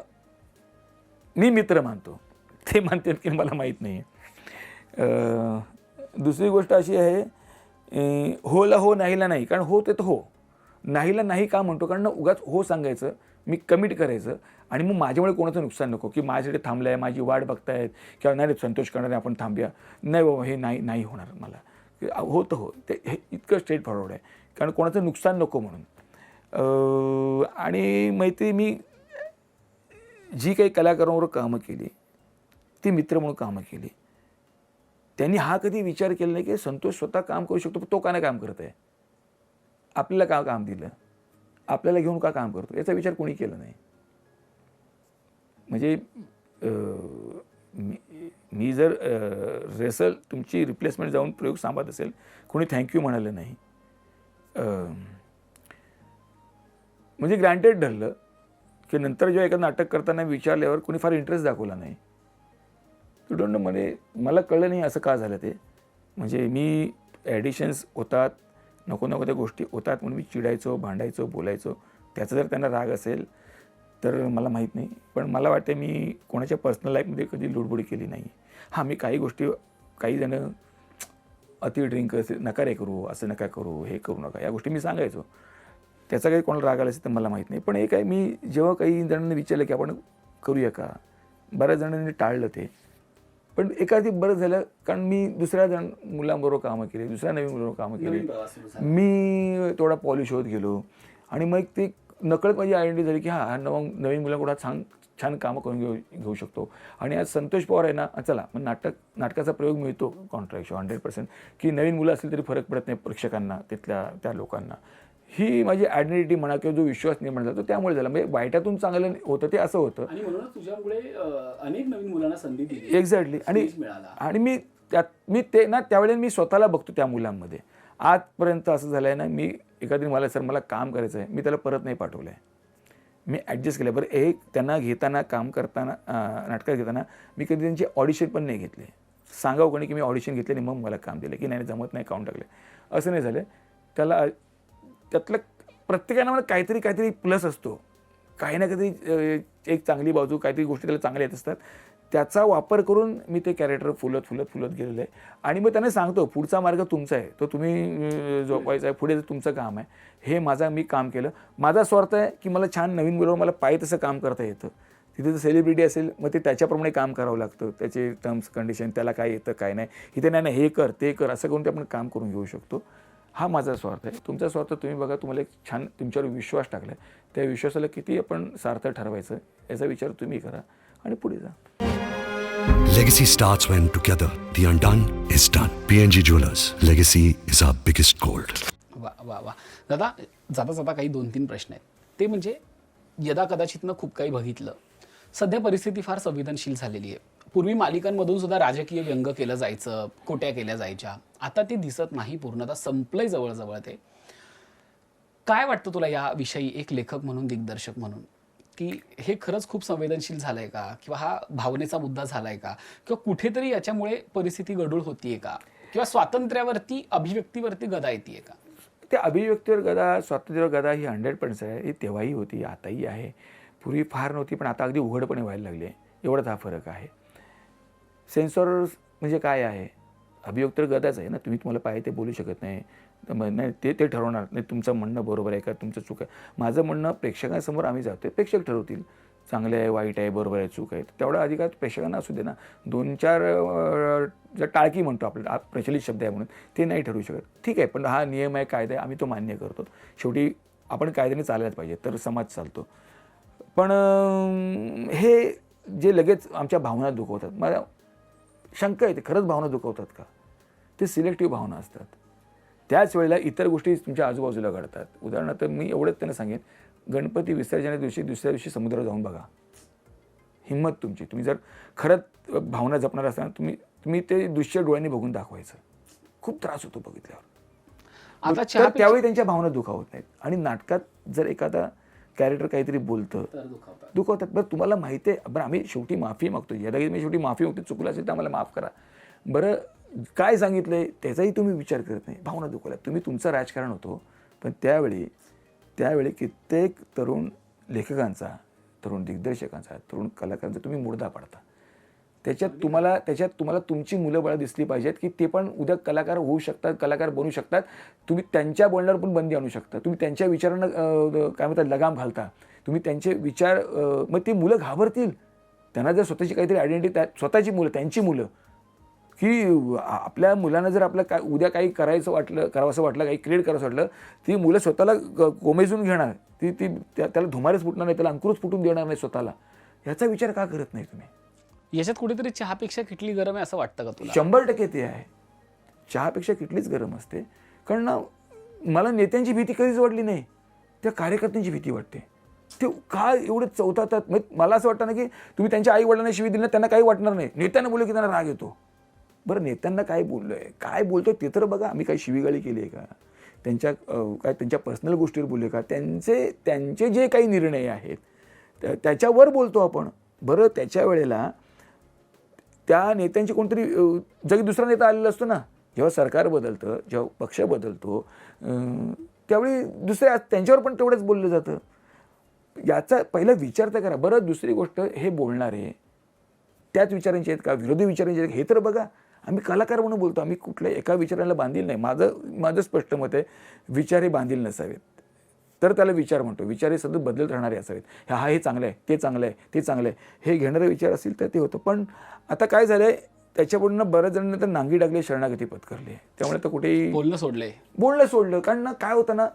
मी मित्र मानतो, ते मानतात की मला माहीत नाही. दुसरी गोष्ट अशी आहे, होला हो नाहीला नाही. कारण हो ते तर हो, नाहीला नाही का म्हणतो? कारण उगाच हो सांगायचं, मी कमिट करायचं आणि मग माझ्यामुळे कोणाचं नुकसान नको की माझ्यासाठी थांबलं आहे, माझी वाट बघतायत किंवा नाही संतोष करणार आहे, आपण थांबूया. नाही बाबा, हे नाही होणार मला. हो तर हो, ते हे इतकं स्ट्रेट फॉरवर्ड आहे. कारण कोणाचं नुकसान नको म्हणून. आणि मैत्री मी जी काही कलाकारांवर कामं केली ती मित्र म्हणून कामं केली. त्यांनी हा कधी विचार केला नाही की संतोष स्वतः काम करू शकतो, पण तो का नाही काम करत आहे, आपल्याला का काम दिलं, आपल्याला घेऊन का काम करतो, याचा विचार कोणी केला नाही. म्हणजे मी जर रेसल तुमची रिप्लेसमेंट जाऊन प्रयोग सांभाळत असेल, कोणी थँक्यू म्हणालं नाही, म्हणजे ग्रँटेड धरलं की नंतर जेव्हा एखादं नाटक करताना विचारल्यावर कोणी फार इंटरेस्ट दाखवला नाही. यू डोंट नो, म्हणजे मला कळलं नाही असं का झालं ते. म्हणजे मी ॲडिशन्स होतात, नको त्या गोष्टी होतात म्हणून मी चिडायचो, भांडायचो, बोलायचो. त्याचा जर त्यांना राग असेल तर मला माहीत नाही. पण मला वाटते मी कोणाच्या पर्सनल लाईफमध्ये कधी लुडबुड केली नाही. हां, मी काही गोष्टी, काही जणं अति ड्रिंक नका रे करू, असं नका करू, हे करू नका, या गोष्टी मी सांगायचो. त्याचा काही कोणाला राग आला असेल तर मला माहीत नाही. पण एक आहे, मी जेव्हा काही जणांनी विचारलं की आपण करूया का, बऱ्याच जणांनी टाळलं ते. पण एखादी बरं झालं, कारण मी दुसऱ्या मुलांबरोबर कामं केली, दुसऱ्या नवीन मुलांबरोबर कामं केली, मी थोडा पॉलिश होत गेलो आणि मग ते नकळत माझी आयडेंटिटी झाली की हां, नवीन मुलांकडून छान कामं करून घेऊ शकतो. आणि आज संतोष पवार आहे ना, चला मग नाटकाचा प्रयोग मिळतो कॉन्ट्रॅक्टशिवाय 100%, की नवीन मुलं असली तरी फरक पडत नाही प्रेक्षकांना, त्या लोकांना. ही माझी आयडेंटिटी म्हणा किंवा जो विश्वास निर्माण झाला तो त्यामुळे झाला. म्हणजे वाईटातून चांगलं होतं ते असं होतं. आणि म्हणूनच तुझ्यामुळे अनेक नवीन मुलांना संधी दिली. एक्झॅक्टली. आणि मी त्यावेळेला मी स्वतःला बघतो त्या मुलांमध्ये. आजपर्यंत असं झालं आहे ना, मी एखादी मला काम करायचं आहे, मी त्याला परत नाही पाठवलं आहे. मी ॲडजस्ट केलं. बरं त्यांना घेताना काम करताना नाटकात घेताना मी कधी त्यांची ऑडिशन पण नाही घेतले. सांगावं कोणी की मी ऑडिशन घेतले नाही मग मला काम दिलं, की नाही जमत नाही काउंट टाकले, असं नाही झालं. त्यातलं प्रत्येकानं मला काहीतरी प्लस असतो. काही ना काहीतरी एक चांगली बाजू, काहीतरी गोष्टी त्याला चांगल्या येत असतात. त्याचा वापर करून मी ते कॅरेक्टर फुलत गेलेलं आहे. आणि मग त्यांना सांगतो पुढचा मार्ग तुमचा आहे, तो तुम्ही जोपायचा आहे, पुढे तुमचं काम आहे. हे मी काम केलं. माझा स्वार्थ आहे की मला छान नवीन मुलावर मला पाहिजे तसं काम करता येतं. तिथे जर सेलिब्रिटी असेल मग ते त्याच्याप्रमाणे काम करावं लागतं. त्याचे टर्म्स कंडिशन, त्याला काय येतं काय नाही. इथे नाही हे कर ते कर असं करून ते आपण काम करून घेऊ शकतो. हा माझा स्वार्थ आहे. तुमचा स्वार्थ तुम्ही बघा. तुम्हाला एक छान तुमच्यावर विश्वास टाकला आहे, त्या विश्वासाला किती आपण सार्थ ठरवायचं याचा विचार तुम्ही करा आणि पुढे जा. Legacy starts when together the undone is done. PNG Jewelers. Legacy is our biggest gold. वा वा वा. दादा, जाता काही 2-3 प्रश्न आहेत. ते म्हणजे यदा कदाचितनं खूप काही बघितलं. सध्या परिस्थिती फार संवेदनशील झालेली आहे. पूर्वी मालिकांमधून सुद्धा राजकीय व्यंग केलं जायचं, कोट्या केल्या जायच्या. आता ते दिसत नाही, पूर्णतः संपलंय जवळजवळ ते. काय वाटतं तुला याविषयी एक लेखक म्हणून, दिग्दर्शक म्हणून, की हे खरंच खूप संवेदनशील झालंय का, किंवा हा भावनेचा मुद्दा झालाय का, किंवा कुठेतरी याच्यामुळे परिस्थिती गढूळ होतीये का, किंवा स्वातंत्र्यावरती, अभिव्यक्तीवरती गदा येते का? त्या अभिव्यक्तीवर गदा, स्वातंत्र्यावर गदा ही 100% आहे. ही तेव्हाही होती, आताही आहे. पूर्वी फार नव्हती, पण आता अगदी उघडपणे व्हायला लागली आहे. एवढाच हा फरक आहे. सेन्सॉर म्हणजे काय आहे? अभिव्यक्तीवर गदाच आहे ना. तुम्हाला पाहिजे ते बोलू शकत नाही. नाही ते ठरवणार नाही. तुमचं म्हणणं बरोबर आहे का, तुमचं चूक आहे. माझं म्हणणं प्रेक्षकांसमोर आम्ही जातोय, प्रेक्षक ठरवतील. चांगलं आहे, वाईट आहे, बरोबर आहे, चूक आहे. तेवढा अधिकार प्रेक्षकांना असू दे ना. 2-4 जर टाळकी म्हणतो आपल्याला, प्रचलित शब्द आहे म्हणून, ते नाही ठरवू शकत. ठीक आहे, पण हा नियम आहे, कायदा आहे, आम्ही तो मान्य करतो. शेवटी आपण कायद्याने चालायलाच पाहिजे, तर समाज चालतो. पण हे जे लगेच आमच्या भावना दुखवतात, मला शंका येते, खरंच भावना दुखवतात का? ते सिलेक्टिव्ह भावना असतात. त्याच वेळेला इतर गोष्टी तुमच्या आजूबाजूला घडतात. उदाहरणार्थ मी एवढंच त्यांना सांगेन, गणपती विसर्जनाच्या दिवशी दुसऱ्या दिवशी समुद्रावर जाऊन बघा. हिंमत तुमची. तुम्ही जर खरंच भावना जपणार असताना तुम्ही ते दृश्य डोळ्यांनी बघून दाखवायचं. खूप त्रास होतो बघितल्यावर. तर त्यावेळी त्यांच्या भावना दुखावत नाहीत. आणि नाटकात जर एखादा कॅरेक्टर काहीतरी बोलतं, दुखवतात. बरं तुम्हाला माहिती आहे, बरं आम्ही शेवटी माफी मागतो, यदागिरी मी शेवटी माफी मागतो, चुकलं असेल तर आम्हाला माफ करा. बरं काय सांगितलंय त्याचाही तुम्ही विचार करत नाही. भावना दुखवल्या. तुम्ही तुमचं राजकारण होतो, पण त्यावेळी कित्येक तरुण लेखकांचा, तरुण दिग्दर्शकांचा, तरुण कलाकारांचा तुम्ही मुर्दा पाडता. त्याच्यात तुम्हाला तुमची मुलं बाळं दिसली पाहिजेत, की ते पण उद्या कलाकार होऊ शकतात, कलाकार बनू शकतात. तुम्ही त्यांच्या बोलण्यावर पण बंदी आणू शकता. तुम्ही त्यांच्या विचारांना काय म्हणतात लगाम घालता. तुम्ही त्यांचे विचार, मग ती मुलं घाबरतील. त्यांना जर स्वतःची काहीतरी आयडेंटिटी, स्वतःची मुलं, त्यांची मुलं, की आपल्या मुलांना जर आपलं उद्या काही करावंसं वाटलं, काही क्रिएट करावंसं वाटलं, ती मुलं स्वतःला कोमेजून घेणार. त्याला धुमारेच फुटणार नाही, त्याला अंकुरच फुटून देणार नाही स्वतःला. याचा विचार का करत नाही तुम्ही? याच्यात कुठेतरी चहापेक्षा किटली गरम आहे असं वाटतं का तुला? 100% ते आहे. चहापेक्षा किटलीच गरम असते. कारण मला नेत्यांची भीती कधीच वाटली नाही, त्या कार्यकर्त्यांची भीती वाटते. ते का एवढे चौथातात? मला असं वाटतं ना की तुम्ही त्यांच्या आई वडिलांना शिवी दिली, त्यांना काही वाटणार नाही. नेत्यांना बोललं की त्यांना राग येतो. बरं नेत्यांना काय बोललोय, काय बोलतोय ते तर बघा. आम्ही काही शिवीगाळी केली आहे का? त्यांच्या पर्सनल गोष्टीवर बोलले का? त्यांचे जे काही निर्णय आहेत त्याच्यावर बोलतो आपण. बरं त्याच्या वेळेला त्या नेत्यांची कोणतरी जरी दुसरा नेता आलेला असतो ना, जेव्हा सरकार बदलतं, जेव्हा पक्ष बदलतो, त्यावेळी दुसऱ्या त्यांच्यावर पण तेवढंच बोललं जातं. याचा पहिला विचार तर करा. बरं दुसरी गोष्ट, हे बोलणारे त्याच विचारांचे आहेत का, विरोधी विचारांचे आहेत, हे तर बघा. आम्ही कलाकार म्हणून बोलतो, आम्ही कुठल्या एका विचाराला बांधील नाही. माझं स्पष्ट मत आहे, विचार हे बांधील नसावेत, तर त्याला विचार म्हणतो. विचार हे सतत बदलत राहणारे असावेत. हे चांगलं आहे, ते चांगलं आहे, ते चांगलं आहे, हे घेणारे विचार असतील तर ते होतं. पण आता काय झालं आहे, त्याच्यापुढून बऱ्याच जणांना तर नांगी टाकली, शरणागती पत्करली. त्यामुळे तर कुठेही बोलणं सोडलं. कारण काय होतं ना,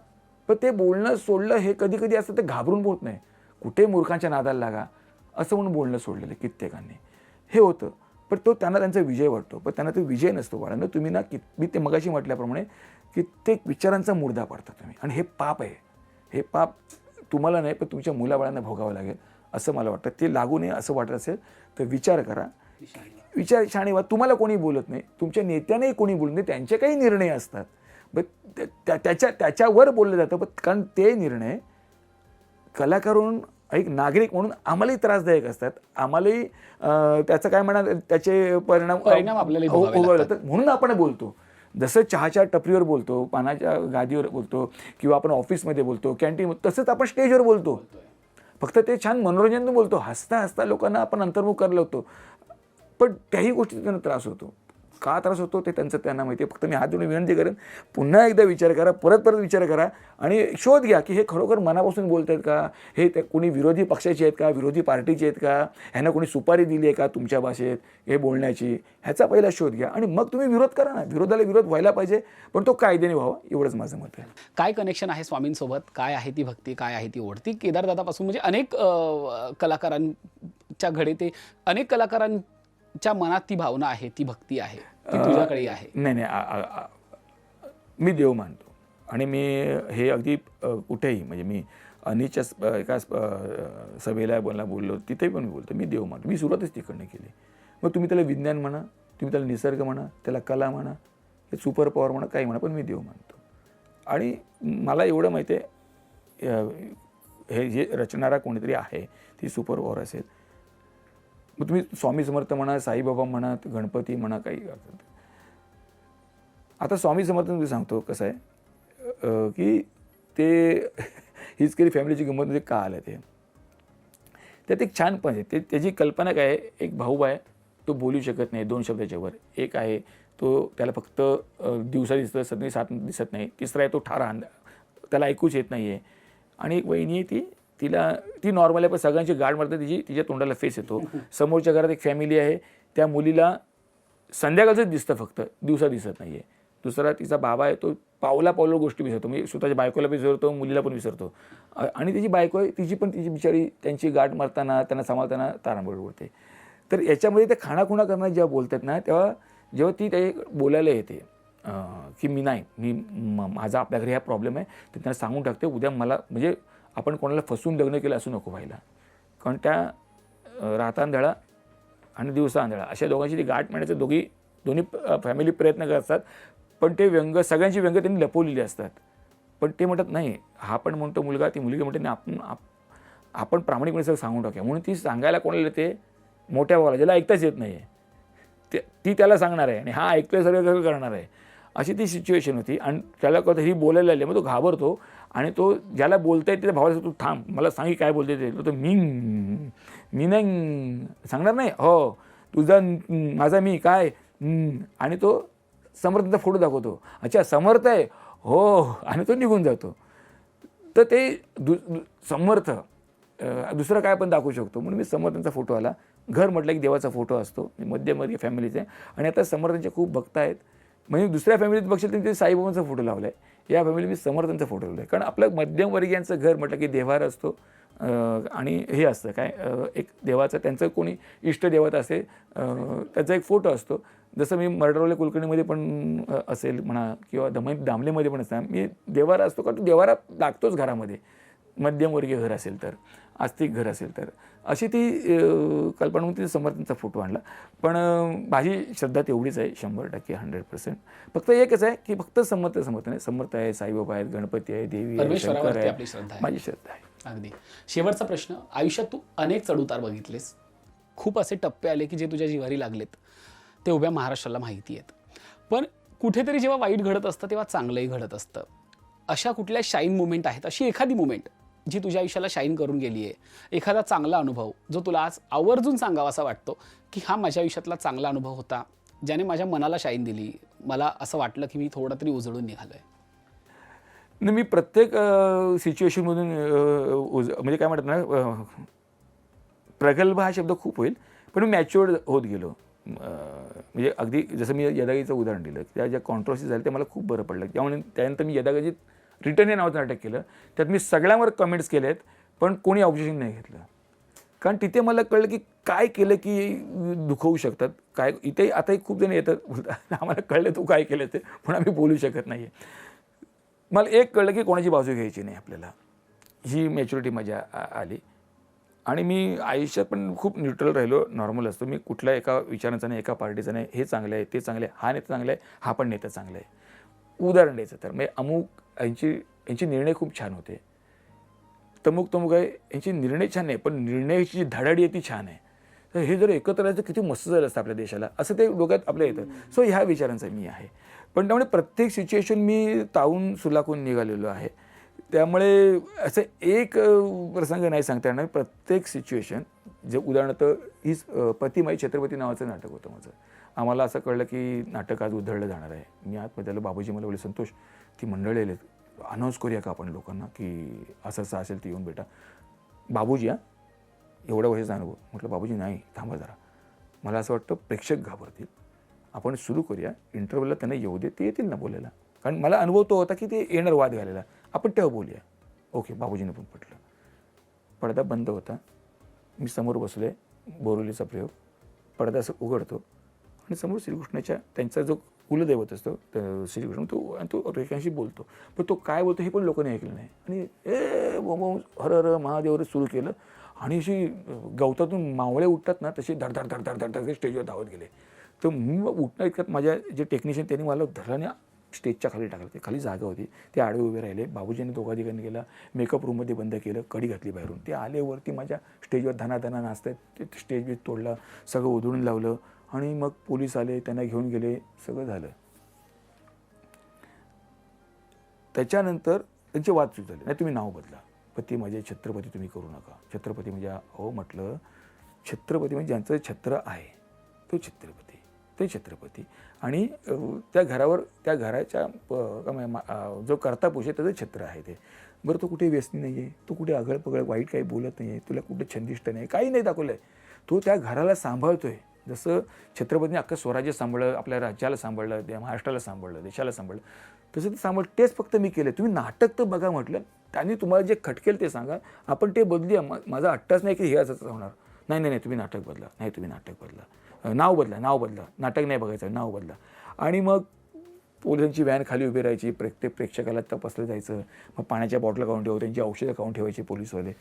पण ते बोलणं सोडलं हे कधी कधी असतं ते घाबरून बोलत नाही. कुठे मूर्खांच्या नादाला लागा, असं म्हणून बोलणं सोडलेलं कित्येकांनी. हे होतं, पण तो त्यांना त्यांचा विजय वाटतो, पण त्यांना तो विजय नसतो. बाळांनो, तुम्ही ना मी ते मगाशी म्हटल्याप्रमाणे कित्येक विचारांचा मुर्दा पाडता तुम्ही, आणि हे पाप आहे. हे पाप तुम्हाला नाही, पण तुमच्या मुलाबाळांना भोगावं लागेल असं मला वाटतं. ते लागू नये असं वाटत असेल तर विचार करा. विचार शाणे व्हा. तुम्हाला कोणी बोलत नाही, तुमच्या नेत्यानेही कोणी बोलत नाही, त्यांचे काही निर्णय असतात, पण त्याच्यावर बोललं जातं. पण कारण ते निर्णय कलाकार म्हणून, एक नागरिक म्हणून आम्हालाही त्रासदायक असतात. आम्हालाही त्याचं काय म्हणा, त्याचे परिणाम आपल्याला भोगावे लागतात. म्हणून आपण बोलतो. जसं चहाच्या टपरीवर बोलतो, पानाच्या गादीवर बोलतो, किंवा आपण ऑफिसमध्ये बोलतो, कॅन्टीन, तसंच आपण स्टेजवर बोलतो. फक्त ते छान मनोरंजन बोलतो, हसता हसता लोकांना आपण अंतर्मुख करायला होतो. पण त्याही गोष्टीचा त्यांना त्रास होतो. का त्रास होतो ते त्यांना माहिती आहे. फक्त मी हात जोडून विनंती करेन, पुन्हा एकदा विचार करा, परत विचार करा, आणि शोध घ्या की हे खरोखर मनापासून बोलत आहेत का, हे कोणी विरोधी पक्षाचे आहेत का, विरोधी पार्टीचे आहेत का, ह्यांना कोणी सुपारी दिली आहे का तुमच्या भाषेत हे बोलण्याची, ह्याचा पहिला शोध घ्या, आणि मग तुम्ही विरोध करा ना. विरोधाला विरोध व्हायला पाहिजे, पण तो कायद्याने व्हावा, एवढंच माझं मत आहे. काय कनेक्शन आहे स्वामींसोबत? काय आहे ती भक्ती, काय आहे ती ओढ? ती केदारदादापासून म्हणजे अनेक कलाकारांच्या घडे, ते अनेक कलाकारांच्या मनात ती भावना आहे, ती भक्ती आहे, ती तुझ्याकडे आहे. नाही, मी देव मानतो, आणि मी हे अगदी कुठेही, म्हणजे मी अनिच्या एका सभेला बोललो, तिथेही पण मी बोलतो, मी देव मानतो. मी सुरुवातच तिकडनं केली. मग तुम्ही त्याला विज्ञान म्हणा, तुम्ही त्याला निसर्ग म्हणा, त्याला कला म्हणा, हे सुपर पॉवर म्हणा, काही म्हणा, पण मी देव मानतो. आणि मला एवढं माहिती आहे, हे जे रचणारा कोणीतरी आहे, ती सुपर पॉवर असेल. मग तुम्ही स्वामी समर्थ म्हणा, साईबाबा म्हणा, गणपती म्हणा, काही असेल. आता स्वामी समर्थ मी सांगतो कसं आहे की ते हीच केली फॅमिलीची गंमत, म्हणजे का आलं ते, त्यात एक छान पण आहे. त्याची कल्पना काय आहे, एक भाऊ आहे, तो बोलू शकत नाही 2 शब्दाच्या वर. एक आहे, त्याला फक्त दिवसा दिसतं, सध्या 7 दिसत नाही. तिसरा आहे, तो ठारा, त्याला ऐकूच येत नाही आहे. आणि एक वहिनी आहे, ती नॉर्मल आहे, पण सगळ्यांची गाड मारते, तिच्या तोंडाला फेस येतो. समोरच्या घरात एक फॅमिली आहे, त्या मुलीला संध्याकाळचंच दिसतं, फक्त दिवसा दिसत नाही आहे. दुसरा तिचा बाबा आहे, तो पावला गोष्टी विसरतो, म्हणजे स्वतःच्या बायकोला विसरतो, मुलीला पण विसरतो. आणि तिची बायको आहे, तिची बिचारी त्यांची गाठ मारताना, त्यांना सांभाळताना तारांबळ उडते. तर याच्यामध्ये ते खाणाखुणा करणारे जेव्हा बोलतात ना, जेव्हा ती ते बोलायला येते की माझा आपल्या घरी हा प्रॉब्लेम आहे, तर त्यांना सांगून टाकते, उद्या मला, म्हणजे आपण कोणाला फसवून लग्न केलं असं नको व्हायला. कारण त्या रातांधळा आणि दिवसा आंधळा अशा दोघांची ती गाठ मारण्याचे दोन्ही फॅमिली प्रयत्न करतात, पण ते सगळ्यांची व्यंग त्यांनी लपवलेली असतात. पण ते म्हणतात नाही, हा पण म्हणतो मुलगा, ती मुलगी म्हणते नाही, आपण प्रामाणिकपणे सगळं सांगून टाकूया. म्हणून ती सांगायला कोणाला येते, मोठ्या भावाला, ज्याला ऐकताच येत नाही आहे, ती त्याला सांगणार आहे, आणि हा ऐकतोय, सगळं करणार आहे. अशी ती सिच्युएशन होती. आणि त्याला कळतं ही बोलायला आली, मग तो घाबरतो, आणि तो ज्याला बोलता येते त्या भावाला तू थांब, मला सांगी काय बोलते ते. तो मी नाही सांगणार, नाही, हो तुझा माझा मी काय, आणि तो समर्थांचा फोटो दाखवतो, अच्छा समर्थ आहे हो, आणि तो निघून जातो. तर ते समर्थ दुसरं काय पण दाखवू शकतो. म्हणून मी समर्थांचा फोटो आला. घर म्हटलं की देवाचा फोटो असतो, मध्यमवर्गीय फॅमिलीचे, आणि आता समर्थांचे खूप भक्त आहेत. म्हणजे दुसऱ्या फॅमिलीत बघशील तर ते साईबाबांचा फोटो लावला आहे, या फॅमिली मी समर्थांचा फोटो लावला आहे. कारण आपलं मध्यमवर्गीयांचं घर म्हटलं की देवार असतो, आणि हे असतं काय, एक देवाचं त्यांचं कोणी इष्टदेवता असेल, त्याचा एक फोटो असतो. जसं मी मर्डरवाले कुलकर्णीमध्ये पण असेल म्हणा, किंवा दामलेमध्ये पण असतात, मी देवारा असतो, कारण तो देवारा लागतोच घरामध्ये, मध्यमवर्गीय घर असेल तर, आस्तिक घर असेल तर. अशी ती कल्पना म्हणून समर्थांचा फोटो आणला. पण माझी श्रद्धा तेवढीच आहे, 100%, 100%. फक्त एकच आहे की फक्त समर्थ नाही, समर्थ आहे, साईबाबा आहेत, गणपती आहे, देवी आहे, शंकर आहे, माझी श्रद्धा आहे. अगदी. शेवटचा प्रश्न, आयुष्यात तू अनेक चढउतार बघितलेस, खूप असे टप्पे आले की जे तुझ्या जिव्हारी लागलेत, ते उभ्या महाराष्ट्राला माहिती आहेत. पण कुठेतरी जेव्हा वाईट घडत असतं तेव्हा चांगलंही घडत असतं. अशा कुठल्या शाईन मुमेंट आहेत, अशी एखादी मुमेंट जी तुझ्या आयुष्याला शाईन करून गेली आहे, एखादा चांगला अनुभव जो तुला आज आवर्जून सांगावा असा वाटतो की हा माझ्या आयुष्यातला चांगला अनुभव होता, ज्याने माझ्या मनाला शाईन दिली, मला असं वाटलं की मी थोडा तरी उजळून निघालो आहे? नाही, मी प्रत्येक सिच्युएशनमधून म्हणजे काय म्हणतात ना, प्रगल्भ हा शब्द खूप होईल, पण मी मॅच्युअर्ड होत गेलो. म्हणजे अगदी जसं मी यदागीचं उदाहरण दिलं, त्या ज्या कॉन्ट्रोवर्सी झाल्या ते मला खूप बरं पडलं. त्यामुळे त्यानंतर मी यदागीत रिटर्न हे नावाचं नाटक केलं, त्यात मी सगळ्यांवर कमेंट्स केले आहेत, पण कोणी ऑब्जेक्शन नाही घेतलं. कारण तिथे मला कळलं की काय केलं की दुखवू शकतात, काय इथे आताही खूप जण येतात बोलतात आम्हाला कळलं तू काय केलं ते, पण आम्ही बोलू शकत नाही आहे. मला एक कळलं की कोणाची बाजू घ्यायची नाही आपल्याला, ही मॅच्युरिटी माझ्या आली. आणि मी आयुष्यात पण खूप न्यूट्रल राहिलो, नॉर्मल असतो मी, कुठल्या एका विचारांचा नाही, एका पार्टीचा नाही, हे चांगलं आहे ते चांगलं आहे, हा नेता चांगला आहे, हा पण नेता चांगला आहे. उदाहरण द्यायचं तर म्हणजे अमुक यांचे निर्णय खूप छान होते, तमुक आहे यांचे निर्णय छान नाही, पण निर्णयाची जी धडाडी आहे ती छान आहे. तर हे जर एकत्र राहायचं किती मस्त झालं असतं आपल्या देशाला, असं ते डोक्यात आपल्या येतं. सो ह्या विचारांचा मी आहे. पण त्यामुळे प्रत्येक सिच्युएशन मी तावून सुलाखून निघालेलो आहे. त्यामुळे असं एक प्रसंग नाही सांगता येणार. प्रत्येक सिच्युएशन जे उदाहरणार्थ हीच पतिमाई छत्रपती नावाचं नाटक होतं माझं. आम्हाला असं कळलं की नाटक आज उधळलं जाणार आहे. मी आतमध्ये आलो, बाबूजी मला बोलले, संतोष ती मंडळी आलेत, अनाऊन्स करूया का आपण लोकांना की असं असं असेल ते येऊन भेटा. बाबूजी एवढ्या वर्षाचा अनुभव. म्हटलं बाबूजी नाही, थांबा जरा, मला असं वाटतं प्रेक्षक घाबरतील, आपण सुरू करूया, इंटरव्ह्यूला त्यांना येऊ दे, ते येतील ना बोलायला. कारण मला अनुभव तो होता की ते येणार वाद घालायला, आपण तेव्हा बोलूया. ओके, बाबूजीने पण पटलं. पडदा बंद होता, मी समोर बसले, बोरिवलीचा प्रयोग, पडदा असं उघडतो आणि समोर श्रीकृष्णाच्या त्यांचा जो कुलदैवत असतो श्रीकृष्ण, तो रेखांशी बोलतो. पण तो काय बोलतो हे पण लोकांनी ऐकलं नाही. आणि हर हर महादेवर सुरू केलं आणि अशी गवतातून मावळे उठतात ना तसे धड धड धड धड धड धड स्टेजवर धावत गेले. तर मी उठणार इतक्यात माझ्या जे टेक्निशियन त्यांनी मला धरल्याने स्टेजच्या खाली टाकलं. ते खाली जागा होती, ते आडवे उभे राहिले. बाबूजींनी दोघांनी गेला, मेकअप रूममध्ये बंद केलं, कडी घातली बाहेरून. ते आले वरती माझ्या स्टेजवर धनाधना नाचतात. ते स्टेज बीज तोडला, सगळं उधळून लावलं आणि मग पोलीस आले, त्यांना घेऊन गेले, सगळं झालं. त्याच्यानंतर त्यांचे वाद सुरू झाले. नाही तुम्ही नाव बदला, पती माझे छत्रपती तुम्ही करू नका. छत्रपती म्हणजे हो म्हटलं, छत्रपती म्हणजे ज्यांचं छत्र आहे तो छत्रपती, ते छत्रपती. आणि त्या घरावर, त्या घराच्या जो कर्ता पुरुष आहे त्याचं छत्र आहे ते. बरं तो कुठे व्यसनी नाही आहे, तो कुठे आगळपगळ वाईट काही बोलत नाही आहे, तुला कुठे छंदिष्ट नाही, काही नाही दाखवलं आहे. तो त्या घराला सांभाळतो आहे. जसं छत्रपतीने अख्खं स्वराज्य सांभाळलं, आपल्या राज्याला सांभाळलं, महाराष्ट्राला सांभाळलं, देशाला सांभाळलं, तसं ते सांभाळ. तेच फक्त मी केलं. तुम्ही नाटक तर बघा म्हटलं, त्यांनी तुम्हाला जे खटकेल ते सांगा, आपण ते बदलूया. माझा अट्टाच नाही की हे असंच होणार. नाही नाही नाही, तुम्ही नाटक बदला, नाही तुम्ही नाटक बदला, नाव बदला, नाटक नाही बघायचं, नाव बदला. आणि मग पोलिसांची व्हॅन खाली उभी राहायची, प्रत्येक प्रेक्षकाला तपासलं जायचं. मग पाण्याच्या बॉटल काढून ठेव, त्यांची औषधं काढून ठेवायची पोलीसवाले.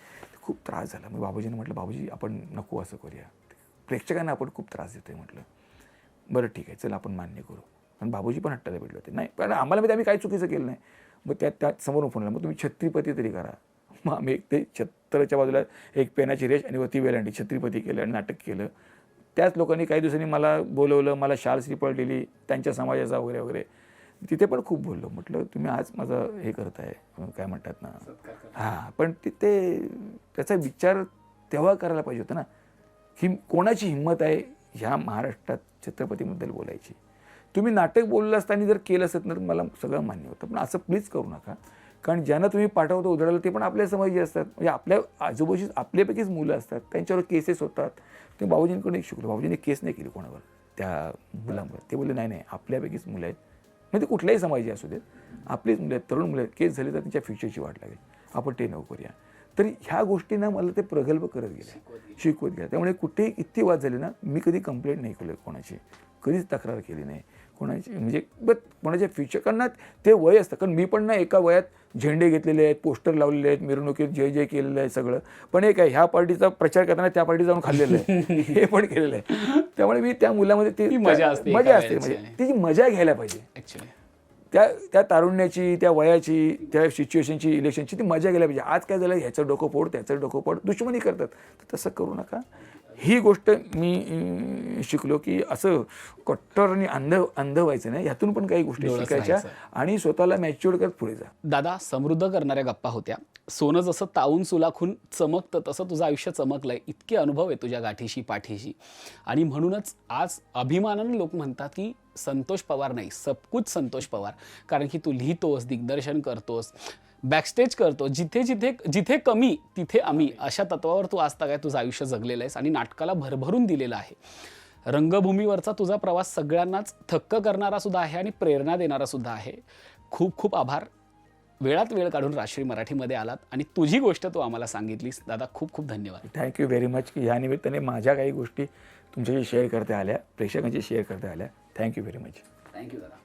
खूप त्रास झाला. मग बाबूजीने म्हटलं, बाबूजी आपण नको असं करूया, प्रेक्षकांना आपण खूप त्रास देतोय. म्हटलं बरं ठीक आहे, चल आपण मान्य करू. पण बाबूजी पण हट्टाला भेटले होते. नाही पण आम्हाला आम्ही काही चुकीचं केलं नाही. मग त्यात समोरून फोन आला, मग तुम्ही छत्रपती तरी करा. मग आम्ही एक ते छत्रच्या बाजूला एक पेनाची रेष आणि वरती वेलांटी छत्रपती केलं आणि नाटक केलं. त्याच लोकांनी काही दिवसांनी मला बोलवलं, मला शाल श्रीफळ दिली त्यांच्या समाजाचा वगैरे वगैरे. तिथे पण खूप बोललो. म्हटलं तुम्ही आज माझं हे करताय, काय म्हणतात ना, हां, पण तिथे त्याचा विचार तेव्हा करायला पाहिजे होता ना, ही कोणाची हिंमत आहे ह्या महाराष्ट्रात छत्रपतीबद्दल बोलायची. तुम्ही नाटक बोललं असताना जर केलं असत ना तर मला सगळं मान्य होतं. पण असं प्लीज करू नका. कारण ज्यांना तुम्ही पाठवतो उधळायला ते पण आपल्या समाजाचे असतात, म्हणजे आपल्या आजूबाजूच आपल्यापैकीच मुलं असतात, त्यांच्यावर केसेस होतात. ते बाबूजींकडून एक शिकलो. बाबूजींनी केस नाही केली कोणावर, त्या मुलांवर. ते बोलले नाही नाही, आपल्यापैकीच मुलं आहेत, म्हणजे कुठल्याही समाजाची असू देत, आपलीच मुलं आहेत, तरुण मुलं आहेत, केस झाले तर त्यांच्या फ्युचरची वाट लागेल, आपण ते नको करूया. तर ह्या गोष्टींना मला ते प्रगल्भ करत गेले, शिकवत गेले. त्यामुळे कुठेही इतकी वाद झाले ना, मी कधी कंप्लेंट नाही केलं कोणाची, कधीच तक्रार केली नाही कोणाची. म्हणजे कोणाच्या फ्युचर, कारण ते वय असतं. कारण मी पण ना एका वयात झेंडे घेतलेले आहेत, पोस्टर लावलेले आहेत, मिरवणुकीत जय जय केलेलं आहे सगळं. पण एक आहे, ह्या पार्टीचा प्रचार करताना त्या पार्टी जाऊन खाल्लेलं आहे, हे पण केलेलं आहे. त्यामुळे मी त्या मुलामध्ये ती मजा असते, म्हणजे तिची मजा घ्यायला पाहिजे ॲक्च्युली. त्या तारुण्याची, त्या वयाची, त्या सिच्युएशनची, इलेक्शनची ती मजा घ्यायला पाहिजे. आज काय झालं, ह्याचं डोकं फोड, त्याचं डोकं फोड, दुश्मनी करतात. तर तसं करू नका. ही गोष्ट मी शिकलो की असं कट्टर आणि अंध व्हायचं नाही, ह्यातून पण काही गोष्टी शिकायच्या आणि स्वतःला मॅच्युअर करत पुढे जा. दादा, समृद्ध करणाऱ्या गप्पा होत्या. सोनं जसं तावून सुलाखून चमकतं तसं तुझं आयुष्य चमकलंय. इतके अनुभव आहे तुझ्या गाठीशी पाठीशी. आणि म्हणूनच आज अभिमानाने लोक म्हणतात की संतोष पवार नाही, सबकुछ संतोष पवार. कारण की तू लिहितोस, दिग्दर्शन करतोस, बॅकस्टेज करतो, जिथे जिथे जिथे कमी तिथे आम्ही, अशा तत्वावर तू आज काय तुझं आयुष्य जगलेलं आहेस आणि नाटकाला भरभरून दिलेलं आहे. रंगभूमीवरचा तुझा प्रवास सगळ्यांनाच थक्क करणारा सुद्धा आहे आणि प्रेरणा देणारा सुद्धा आहे. खूप खूप आभार. वेळात वेळ काढून राजश्री मराठीमध्ये आलात आणि तुझी गोष्ट तू आम्हाला सांगितलीस. दादा खूप खूप धन्यवाद. थँक्यू व्हेरी मच की या निमित्ताने माझ्या काही गोष्टी तुमच्याशी शेअर करता आल्या, प्रेक्षकांशी शेअर करता आल्या. Thank you very much. थँक्यू दादा.